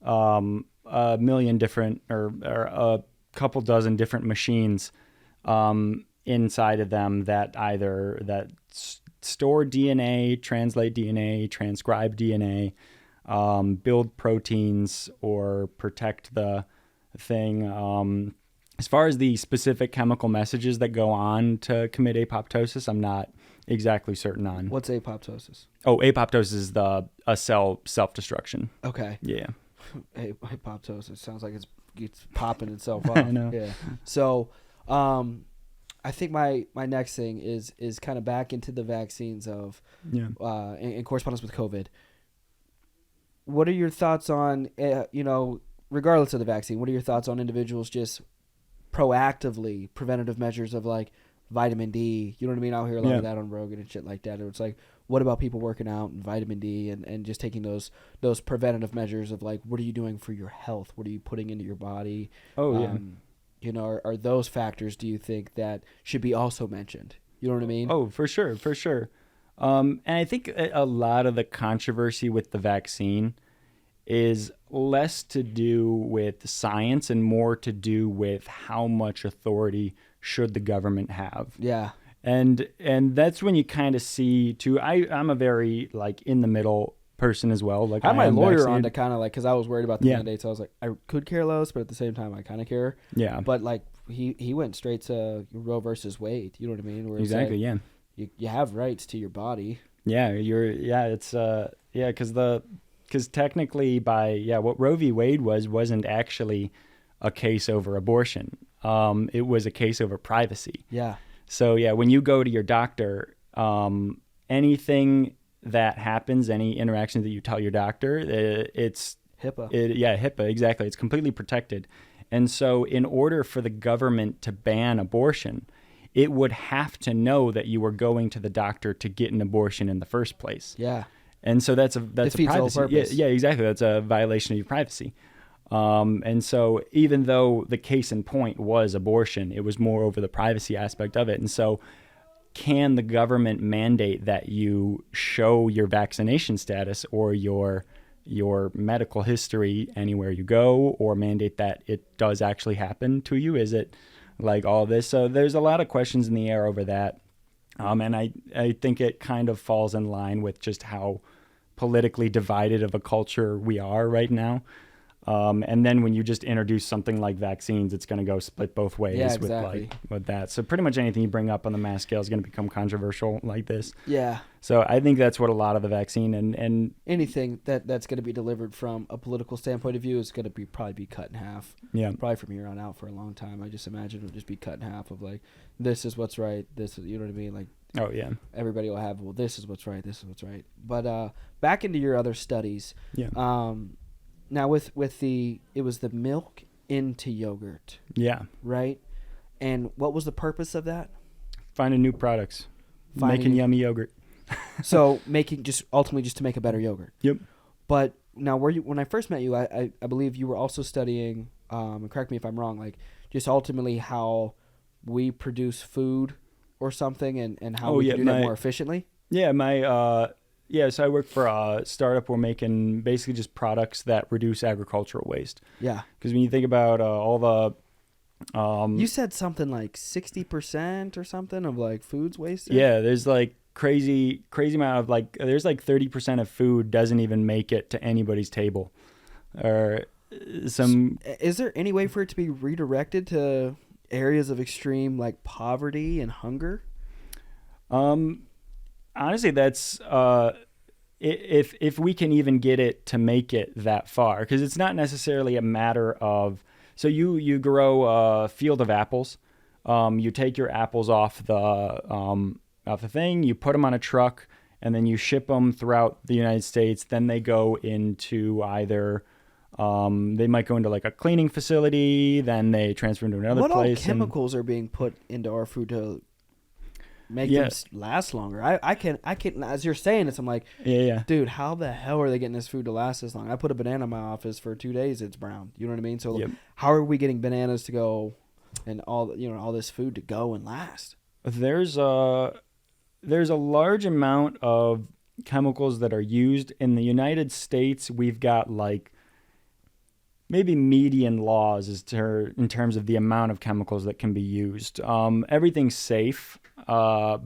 a million different or a couple dozen different machines inside of them that store DNA, translate DNA, transcribe DNA, build proteins, or protect the thing. As far as the specific chemical messages that go on to commit apoptosis, I'm not exactly certain on. What's apoptosis? Oh, apoptosis is a cell self-destruction. Okay. Yeah. Apoptosis sounds like it's popping itself up. I know. Yeah. So, I think my next thing is kind of back into the vaccines of in correspondence with COVID. What are your thoughts on regardless of the vaccine? What are your thoughts on individuals just proactively preventative measures of like vitamin D? You know what I mean? I'll hear a lot of that on Rogan and shit like that. It's like, what about people working out and vitamin D and just taking those preventative measures of like, what are you doing for your health? What are you putting into your body? You know, are those factors, do you think, that should be also mentioned? You know what I mean? Oh, for sure. And I think a lot of the controversy with the vaccine is less to do with science and more to do with how much authority should the government have. Yeah. And that's when you kind of see too. I'm a very like in the middle person as well. Like I had my lawyer on to kind of like, because I was worried about the mandates. I was like, I could care less, but at the same time, I kind of care. Yeah. But like he went straight to Roe versus Wade. You know what I mean? Where exactly. Like, you have rights to your body. Yeah. Because technically what Roe v. Wade wasn't actually a case over abortion. It was a case over privacy. Yeah. So when you go to your doctor, anything that happens, any interaction that you tell your doctor, it's HIPAA. HIPAA, exactly. It's completely protected. And so in order for the government to ban abortion, it would have to know that you were going to the doctor to get an abortion in the first place. Yeah. And so that's a privacy. All purpose. Yeah, exactly. That's a violation of your privacy. And so even though the case in point was abortion, it was more over the privacy aspect of it. And so can the government mandate that you show your vaccination status or your medical history anywhere you go, or mandate that it does actually happen to you? Is it like all this? So there's a lot of questions in the air over that. And I think it kind of falls in line with just how politically divided of a culture we are right now. And then when you just introduce something like vaccines, it's going to go split both ways. Yeah, exactly. with that. So pretty much anything you bring up on the mass scale is going to become controversial like this. Yeah. So I think that's what a lot of the vaccine and anything that's going to be delivered from a political standpoint of view is going to probably be cut in half. Yeah. Probably from here on out for a long time. I just imagine it'll just be cut in half of like, this is what's right. This is, you know what I mean? Like, oh yeah. Everybody will have, well, this is what's right. This is what's right. But back into your other studies. Yeah. Now it was the milk into yogurt. Yeah. Right? And what was the purpose of that? Finding new products. Making yummy yogurt. So ultimately just to make a better yogurt. Yep. But now when I first met you, I believe you were also studying, and correct me if I'm wrong, like just ultimately how we produce food or something and how we can do that more efficiently. Yeah, so I work for a startup. We're making basically just products that reduce agricultural waste. Yeah. Because when you think about all the... you said something like 60% or something of like foods wasted? Yeah, there's like crazy amount of like, there's like 30% of food doesn't even make it to anybody's table. Or some... Is there any way for it to be redirected to areas of extreme like poverty and hunger? Honestly, that's if we can even get it to make it that far, because it's not necessarily a matter of, so you grow a field of apples, you take your apples off the thing, you put them on a truck, and then you ship them throughout the United States. Then they go into either they might go into like a cleaning facility, then they transfer into another place. What all chemicals are being put into our food to make them last longer? I can as you're saying this, I'm like, dude, how the hell are they getting this food to last this long? I put a banana in my office for 2 days, it's brown. You know what I mean? So how are we getting bananas to go and all this food to go and last? There's a large amount of chemicals that are used in the United States. We've got like maybe median laws in terms of the amount of chemicals that can be used. Everything's safe, but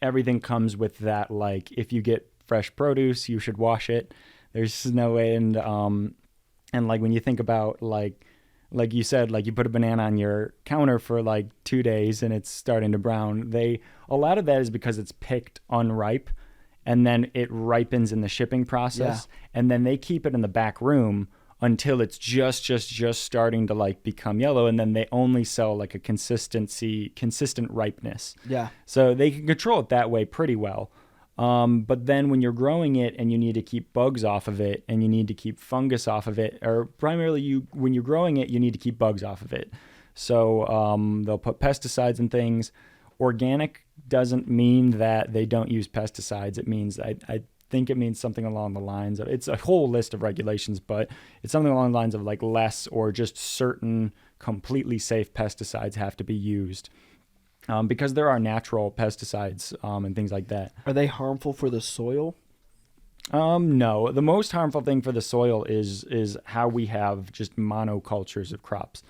everything comes with that, like, if you get fresh produce, you should wash it. There's no way. And like when you think about like you said, like you put a banana on your counter for like 2 days and it's starting to brown. A lot of that is because it's picked unripe, and then it ripens in the shipping process, and then they keep it in the back room until it's just starting to like become yellow, and then they only sell like a consistent ripeness. Yeah. So they can control it that way pretty well. But then when you're growing it and you need to keep bugs off of it and you need to keep fungus off of it, or primarily when you're growing it, you need to keep bugs off of it. So they'll put pesticides and things. Organic doesn't mean that they don't use pesticides. It means, I think it means something along the lines of, it's a whole list of regulations, but it's something along the lines of like less or just certain completely safe pesticides have to be used. Because there are natural pesticides and things like that. Are they harmful for the soil? No. The most harmful thing for the soil is how we have just monocultures of crops.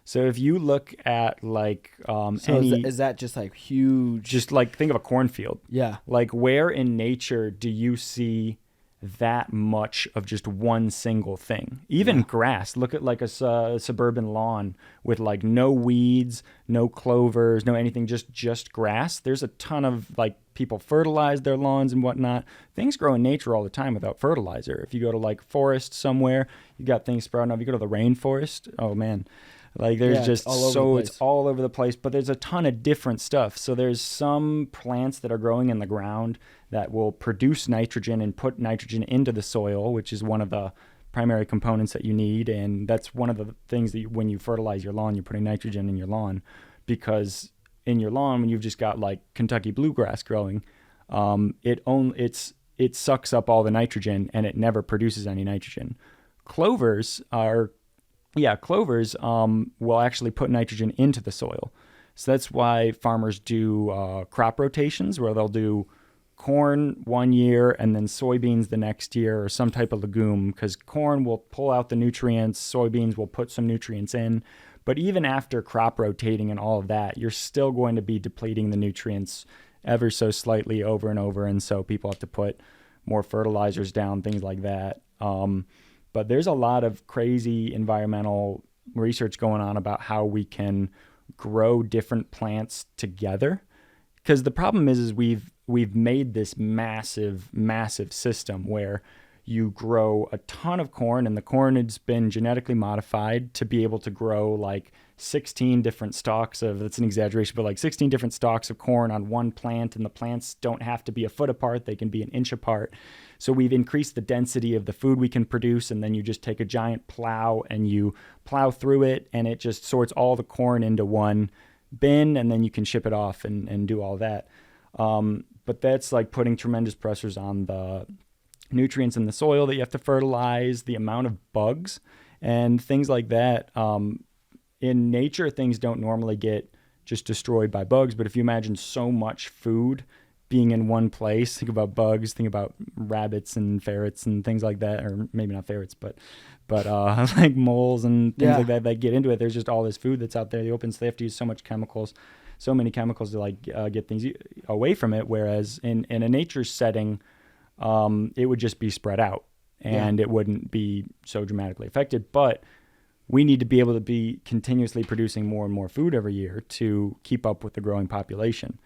So if you look at like is that just like huge? Just like think of a cornfield. Yeah. Like where in nature do you see that much of just one single thing? Even grass. Look at like a suburban lawn with like no weeds, no clovers, no anything, just grass. There's a ton of like people fertilize their lawns and whatnot. Things grow in nature all the time without fertilizer. If you go to like forest somewhere, you got things sprouting up. You go to the rainforest, oh man, Like there's just it's all all over the place, but there's a ton of different stuff. So there's some plants that are growing in the ground that will produce nitrogen and put nitrogen into the soil, which is one of the primary components that you need. And that's one of the things that when you fertilize your lawn, you're putting nitrogen in your lawn, because in your lawn, when you've just got like Kentucky bluegrass growing, it sucks up all the nitrogen and it never produces any nitrogen. Clovers will actually put nitrogen into the soil. So that's why farmers do crop rotations, where they'll do corn one year and then soybeans the next year, or some type of legume, because corn will pull out the nutrients, soybeans will put some nutrients in. But even after crop rotating and all of that, you're still going to be depleting the nutrients ever so slightly over and over. And so people have to put more fertilizers down, things like that. But there's a lot of crazy environmental research going on about how we can grow different plants together. Because the problem is we've made this massive system where you grow a ton of corn, and the corn has been genetically modified to be able to grow like 16 different stalks of, that's an exaggeration, but like 16 different stalks of corn on one plant, and the plants don't have to be a foot apart, they can be an inch apart. So we've increased the density of the food we can produce, and then you just take a giant plow and you plow through it, and it just sorts all the corn into one bin, and then you can ship it off and do all that. But that's like putting tremendous pressures on the nutrients in the soil that you have to fertilize, the amount of bugs and things like that. In nature, things don't normally get just destroyed by bugs, but if you imagine so much food being in one place, think about bugs, think about rabbits and ferrets and things like that, or maybe not ferrets, but like moles and things like that get into it. There's just all this food that's out there in the open, so they have to use so many chemicals to like get things away from it. Whereas in a nature setting, it would just be spread out and it wouldn't be so dramatically affected. But we need to be able to be continuously producing more and more food every year to keep up with the growing population.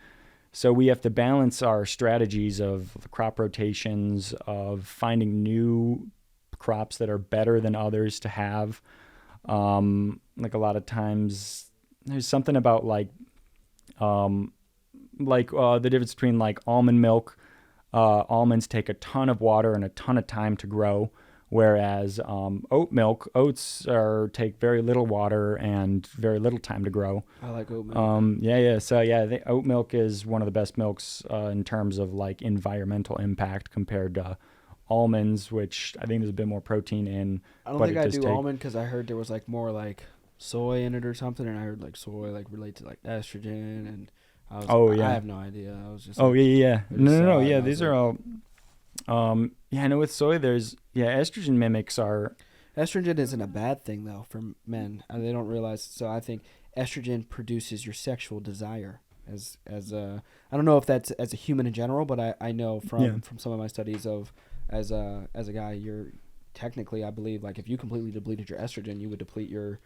So we have to balance our strategies of crop rotations, of finding new crops that are better than others to have. Like a lot of times there's something about the difference between like almond milk. Almonds take a ton of water and a ton of time to grow, whereas oats take very little water and very little time to grow. I like oat milk. So oat milk is one of the best milks in terms of like environmental impact compared to almonds, which I think there's a bit more protein in. I don't think I do almond because I heard there was like more like soy in it or something, and I heard like soy like relate to like estrogen, and I have no idea. I was just No. Yeah, these are all. I know with soy, there's estrogen mimics are. Estrogen isn't a bad thing though for men. They don't realize. So I think estrogen produces your sexual desire. As I don't know if that's as a human in general, but I know from some of my studies of as a guy, you're technically, I believe, like if you completely depleted your estrogen, you would deplete your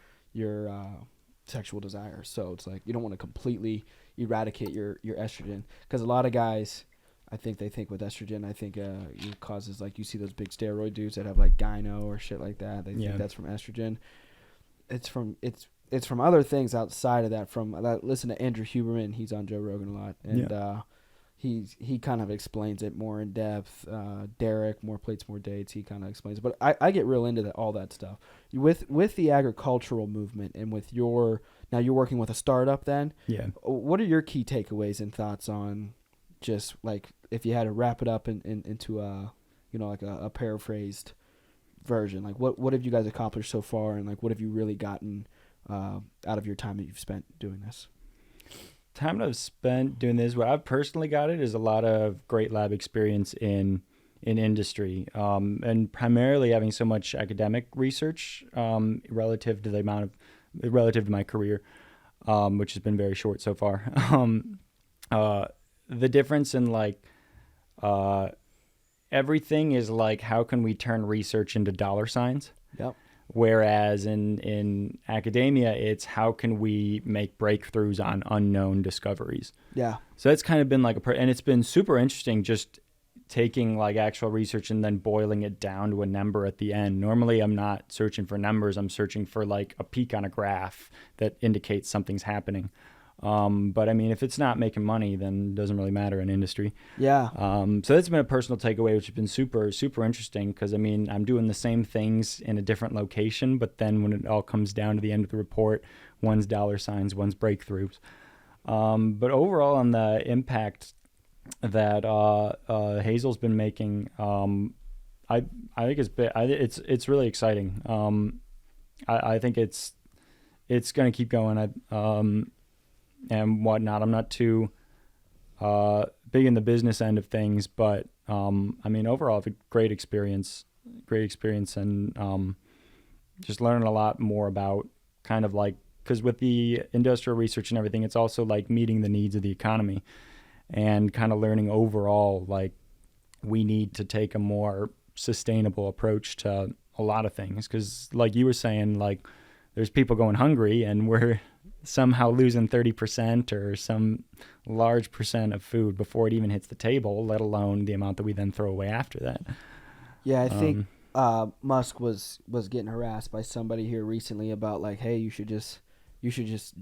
sexual desire. So it's like you don't want to completely eradicate your estrogen, because a lot of guys, I think they think with estrogen, it causes, like you see those big steroid dudes that have like gyno or shit like that. They think that's from estrogen. It's from other things outside of that. Listen to Andrew Huberman. He's on Joe Rogan a lot, and he kind of explains it more in depth. Derek, More Plates, More Dates, he kind of explains it. But I get real into all that stuff. With the agricultural movement, and with now you're working with a startup then? Yeah. What are your key takeaways and thoughts on just like if you had to wrap it up into a a paraphrased version, like what have you guys accomplished so far, and like what have you really gotten out of your time that you've spent doing this? Time that I've spent doing this, what I've personally got is a lot of great lab experience in industry, and primarily having so much academic research relative to my career, which has been very short so far. The difference in like everything is like, how can we turn research into dollar signs? Yep. Whereas in academia, it's how can we make breakthroughs on unknown discoveries? Yeah. So that's kind of been like and it's been super interesting just taking like actual research and then boiling it down to a number at the end. Normally I'm not searching for numbers. I'm searching for like a peak on a graph that indicates something's happening. But I mean, if it's not making money, then it doesn't really matter in industry. Yeah. So that's been a personal takeaway, which has been super, super interesting because I mean, I'm doing the same things in a different location, but then when it all comes down to the end of the report, one's dollar signs, one's breakthroughs. But overall on the impact that Hazel's been making, I think it's really exciting. I think it's going to keep going. And whatnot. I'm not too big in the business end of things, but I mean, overall, I've a great experience, and just learning a lot more about kind of like, because with the industrial research and everything, it's also like meeting the needs of the economy and kind of learning overall, like we need to take a more sustainable approach to a lot of things. Because like you were saying, like there's people going hungry and we're somehow losing 30% or some large percent of food before it even hits the table, let alone the amount that we then throw away after that. Yeah, I think Musk was getting harassed by somebody here recently about like, hey, you should just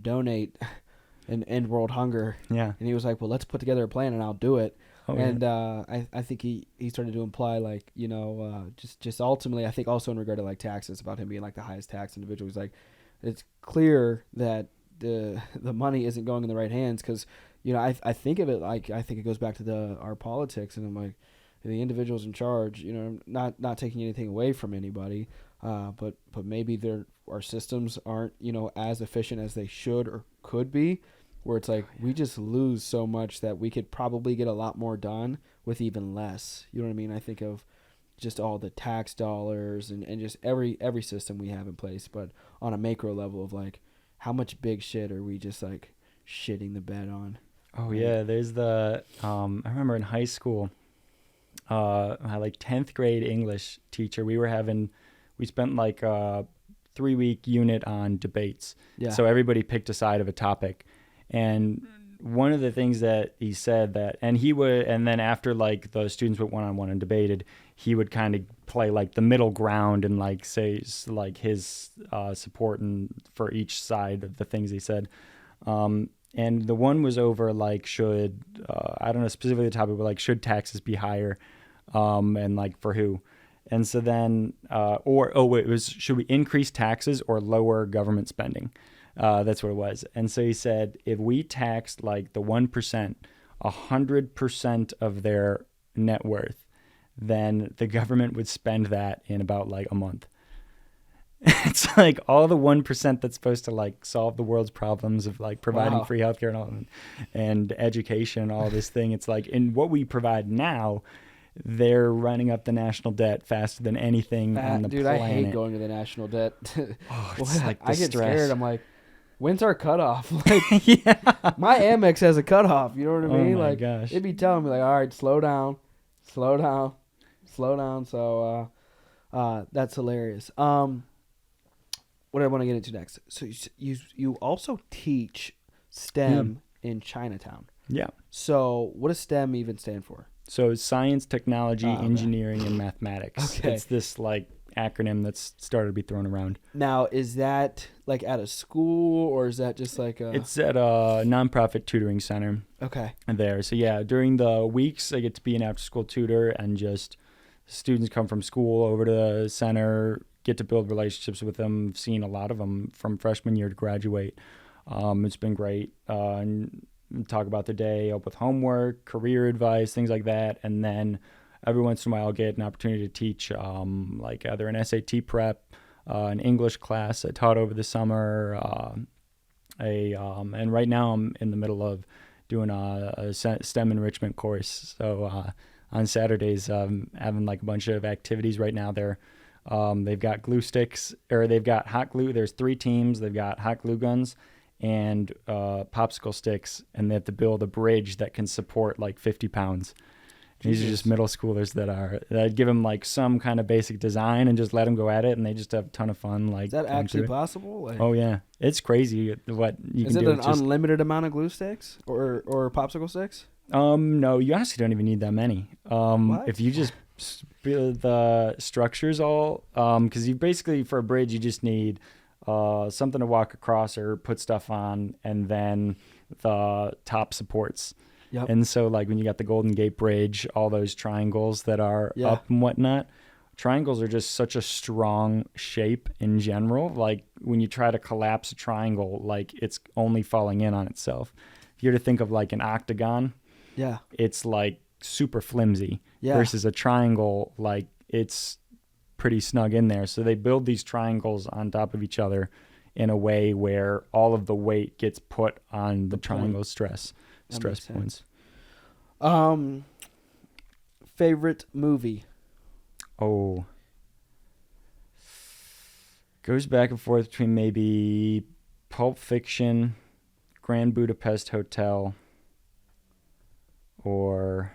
donate and end world hunger. Yeah. And he was like, well, let's put together a plan and I'll do it. Oh, and yeah. I think he started to imply like, just ultimately, I think also in regard to like taxes, about him being like the highest taxed individual. He's like, it's clear that the money isn't going in the right hands because, I think of it like, I think it goes back to our politics, and I'm like, the individuals in charge, not taking anything away from anybody, but maybe our systems aren't, as efficient as they should or could be, where it's like we just lose so much that we could probably get a lot more done with even less. You know what I mean? I think of just all the tax dollars and just every system we have in place, but on a macro level of like, how much big shit are we just like shitting the bed on? Oh yeah, there's the I remember in high school, my like 10th grade English teacher, we spent like a 3-week unit on debates. Yeah. So everybody picked a side of a topic, and one of the things that he said and then after like the students went one-on-one and debated, he would kind of play like the middle ground and like say like his support for each side of the things he said. And the one was over like should I don't know specifically the topic, but like should taxes be higher, and like for who. And so then it was should we increase taxes or lower government spending? That's what it was. And so he said, if we taxed like the 1%, 100% of their net worth, then the government would spend that in about like a month. It's like all the 1% that's supposed to like solve the world's problems of like providing free healthcare and all, and education and all this thing. It's like in what we provide now, they're running up the national debt faster than anything on the planet. Dude, I hate going to the national debt. It's like the I get stress. scared. I'm like, when's our cutoff? Like, yeah. My Amex has a cutoff. You know what I mean? Oh my like, gosh. It'd be telling me like, all right, slow down. So that's hilarious. What I want to get into next. So you also teach STEM in Chinatown. Yeah. So what does STEM even stand for? So science, technology, engineering, and mathematics. Okay. It's this like acronym that's started to be thrown around. Now, is that like at a school or is that just like a... It's at a nonprofit tutoring center. Okay. There. So yeah, during the weeks I get to be an after-school tutor, and just students come from school over to the center, get to build relationships with them. I've seen a lot of them from freshman year to graduate. It's been great. And talk about the day, help with homework, career advice, things like that. And then every once in a while I'll get an opportunity to teach like either an SAT prep, an English class I taught over the summer, and right now I'm in the middle of doing a STEM enrichment course. So on Saturdays, having like a bunch of activities right now. They've got glue sticks, or they've got hot glue. There's 3 teams. They've got hot glue guns and popsicle sticks, and they have to build a bridge that can support like 50 pounds. These are just middle schoolers that give them like some kind of basic design and just let them go at it, and they just have a ton of fun. Like, is that actually possible? Like, oh yeah, it's crazy what you can do. Is it an unlimited amount of glue sticks or popsicle sticks? No, you honestly don't even need that many. What? If you just the structures all, because you basically for a bridge you just need something to walk across or put stuff on, and then the top supports. Yep. And so like when you got the Golden Gate Bridge, all those triangles that are Yeah. up and whatnot, triangles are just such a strong shape in general. Like when you try to collapse a triangle, like it's only falling in on itself. If you were to think of like an octagon, Yeah. it's like super flimsy Yeah. versus a triangle, like it's pretty snug in there. So they build these triangles on top of each other in a way where all of the weight gets put on the triangle stress points. Favorite movie? Oh, goes back and forth between maybe Pulp Fiction, Grand Budapest Hotel, or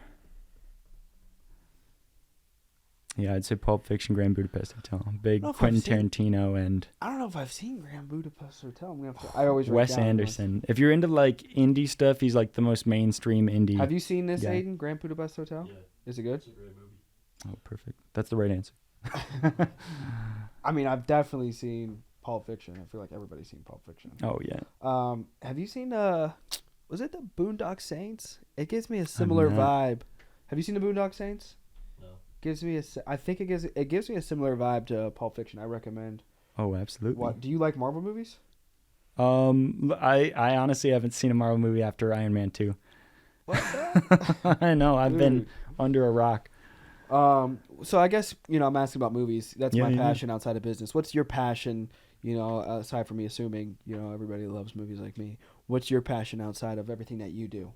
yeah, I'd say Pulp Fiction, Grand Budapest Hotel. Big Quentin Tarantino and I don't know if I've seen Grand Budapest Hotel. I'm gonna have to, I always write Wes down Anderson. If you're into like indie stuff, he's like the most mainstream indie. Have you seen this, guy. Aiden? Grand Budapest Hotel? Yeah. Is it good? It's a great movie. Oh, perfect. That's the right answer. I mean, I've definitely seen Pulp Fiction. I feel like everybody's seen Pulp Fiction. Oh yeah. Have you seen was it the Boondock Saints? It gives me a similar vibe. Have you seen the Boondock Saints? No. I think it gives me a similar vibe to Pulp Fiction. I recommend. Oh, absolutely. What do you like Marvel movies? I honestly haven't seen a Marvel movie after Iron Man 2. What? I know. I've been under a rock. So I guess, I'm asking about movies. That's my passion outside of business. What's your passion, aside from me assuming, everybody loves movies like me. What's your passion outside of everything that you do?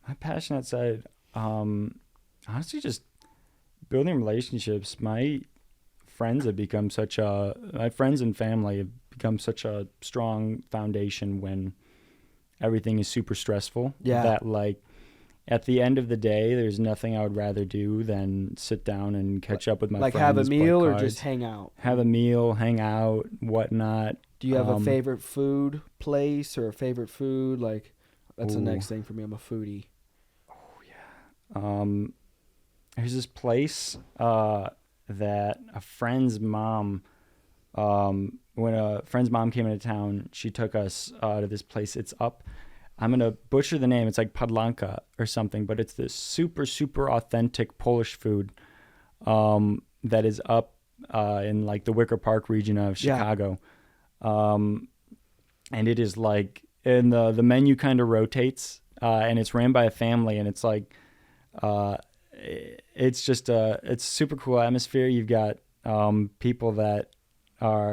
My passion outside, honestly, just building relationships. My friends and family have become such a strong foundation when everything is super stressful. Yeah. That like, at the end of the day, there's nothing I would rather do than sit down and catch up with my friends. Like have a meal or just hang out? Have a meal, hang out, whatnot. Do you have a favorite food place or a favorite food? Like, that's the next thing for me. I'm a foodie. Oh, yeah. There's this place that a friend's mom, when a friend's mom came into town, she took us to this place. It's up. I'm going to butcher the name. It's like Podlanka or something, but it's this super, super authentic Polish food that is up in like the Wicker Park region of Chicago. And it is like, and the menu kind of rotates and it's ran by a family, and it's like, it's just it's super cool atmosphere. You've got people that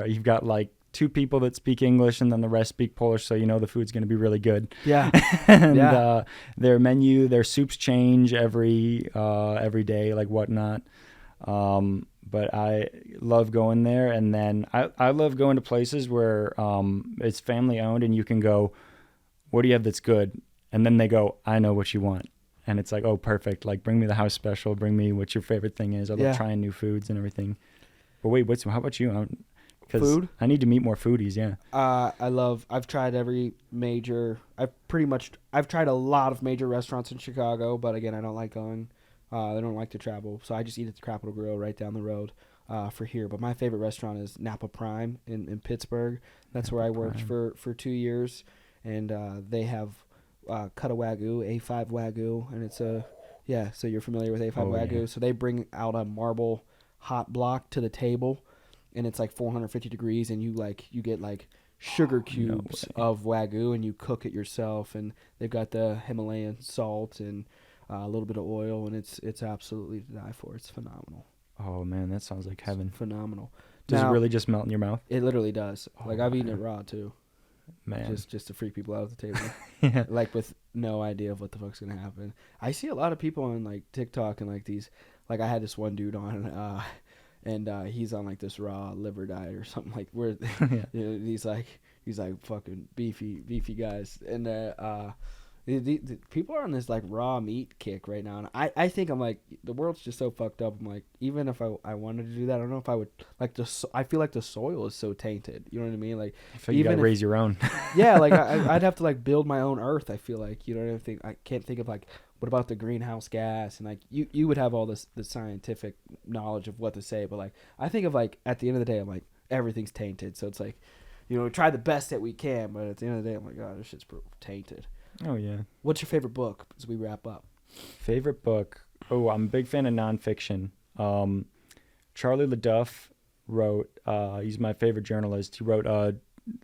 you've got like 2 people that speak English and then the rest speak Polish, so the food's going to be really good. Yeah. And their menu, their soups change every day, like whatnot. But I love going there, and then I love going to places where it's family owned and you can go, what do you have that's good? And then they go, I know what you want. And it's like, oh, perfect. Like, bring me the house special. Bring me what your favorite thing is. I love trying new foods and everything. But wait, how about you? Food? I need to meet more foodies, yeah. I've tried I've tried a lot of major restaurants in Chicago, but again, I don't like going. I don't like to travel, so I just eat at the Capitol Grill right down the road for here. But my favorite restaurant is Napa Prime in Pittsburgh. That's where I worked for 2 years, and they have cut a Wagyu, A5 Wagyu, and it's so you're familiar with A5 Wagyu. Yeah. So they bring out a marble hot block to the table, and it's like 450 degrees, and you get like sugar cubes of Wagyu, and you cook it yourself, and they've got the Himalayan salt and a little bit of oil, and it's absolutely to die for. It's phenomenal. Oh man, that sounds like heaven. It's phenomenal. Does it really just melt in your mouth? It literally does. Like I've eaten it raw too. Man, just to freak people out at the table. Yeah. Like with no idea of what the fuck's gonna happen. I see a lot of people on like TikTok and like these. Like I had this one dude on, and he's on like this raw liver diet or something, like where he's like fucking beefy guys, and the people are on this like raw meat kick right now, and I think I'm like, the world's just so fucked up. I'm like, even if I wanted to do that, I don't know if I would like I feel like the soil is so tainted. You know what I mean? Like, I feel you gotta raise your own. Yeah, like I'd have to like build my own earth. I feel like, I can't think of like what about the greenhouse gas? And like you would have all the scientific knowledge of what to say, but like I think of like at the end of the day, I'm like everything's tainted. So it's like, we try the best that we can, but at the end of the day, I'm like, God, this shit's tainted. Oh yeah. What's your favorite book as we wrap up? Favorite book? Oh, I'm a big fan of nonfiction. Charlie LaDuff wrote. He's my favorite journalist. He wrote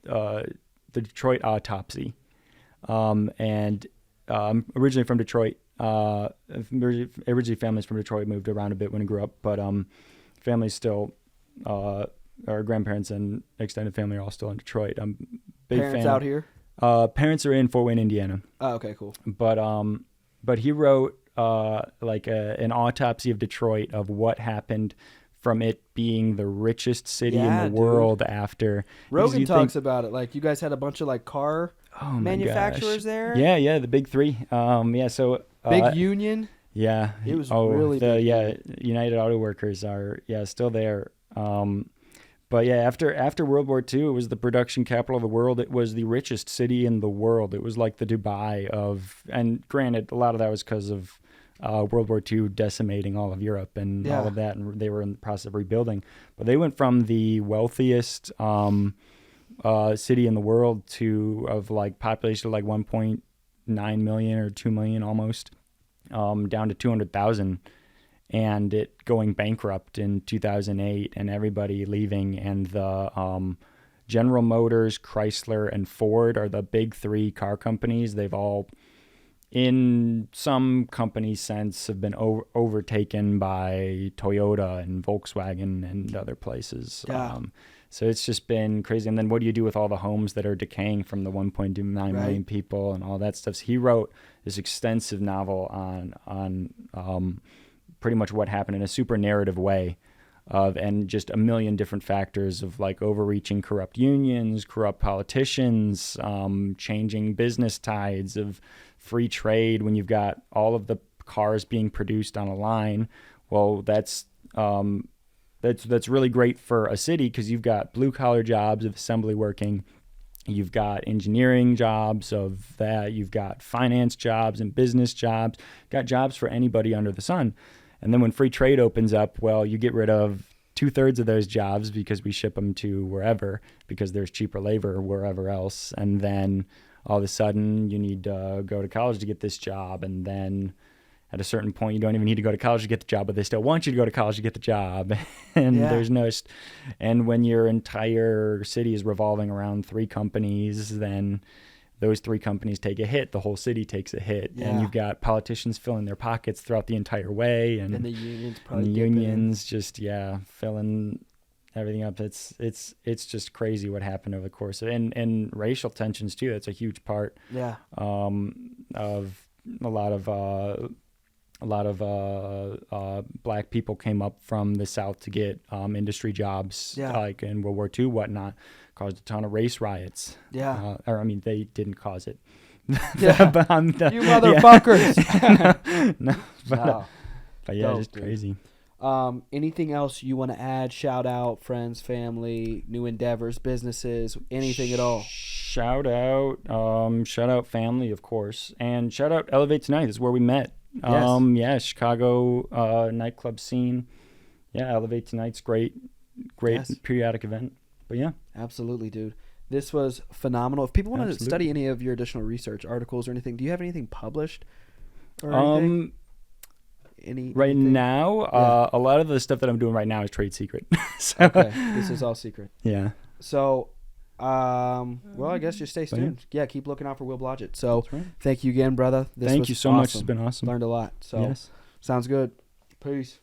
the Detroit Autopsy, and I'm originally from Detroit. Originally, family's from Detroit. Moved around a bit when I grew up, but family's still. Our grandparents and extended family are all still in Detroit. I'm big Parents fan. out here? Parents are in Fort Wayne, Indiana. Oh, okay, cool. But he wrote like an autopsy of Detroit of what happened from it being the richest city in the world after. Rogan talks about it. Like you guys had a bunch of like car manufacturers there. Yeah, the big three. So Big Union. Yeah, it was really big. United Auto Workers are still there. But yeah, after World War II, it was the production capital of the world. It was the richest city in the world. It was like the Dubai of, and granted, a lot of that was because of World War II decimating all of Europe and all of that, and they were in the process of rebuilding. But they went from the wealthiest city in the world of like population of like 1.9 million or 2 million almost, down to 200,000. And it going bankrupt in 2008 and everybody leaving, and the General Motors, Chrysler, and Ford are the big three car companies. They've all, in some company sense, have been overtaken by Toyota and Volkswagen and other places. Yeah. So it's just been crazy. And then what do you do with all the homes that are decaying from the 1.9 million people and all that stuff? So he wrote this extensive novel on pretty much what happened in a super narrative way and just a million different factors of like overreaching corrupt unions, corrupt politicians, changing business tides, of free trade when you've got all of the cars being produced on a line. Well, that's really great for a city because you've got blue collar jobs of assembly working. You've got engineering jobs of that. You've got finance jobs and business jobs. Got jobs for anybody under the sun. And then when free trade opens up, well, you get rid of 2/3 of those jobs because we ship them to wherever because there's cheaper labor wherever else. And then all of a sudden you need to go to college to get this job. And then at a certain point, you don't even need to go to college to get the job, but they still want you to go to college to get the job. And and when your entire city is revolving around 3 companies, then those 3 companies take a hit, the whole city takes a hit. Yeah. And you've got politicians filling their pockets throughout the entire way. And the unions filling everything up. It's just crazy what happened over the course of, and racial tensions too. That's a huge part of a lot of black people came up from the South to get industry jobs, like in World War II, whatnot. Caused a ton of race riots. Yeah. They didn't cause it. Yeah. You motherfuckers. But yeah, just crazy. Anything else you want to add? Shout out friends, family, new endeavors, businesses, anything at all? Shout out family, of course. And shout out Elevate Tonight. This is where we met. Yes. Chicago nightclub scene. Yeah, Elevate Tonight's great periodic event. But yeah, absolutely, dude. This was phenomenal. If people want to study any of your additional research articles or anything, do you have anything published? Or anything? Now, a lot of the stuff that I'm doing right now is trade secret. So, okay, this is all secret. Yeah. So, well, I guess just stay tuned. Yeah, keep looking out for Will Blodgett. So, thank you again, brother. Thank you so much. It's been awesome. Learned a lot. So, yes. Sounds good. Peace.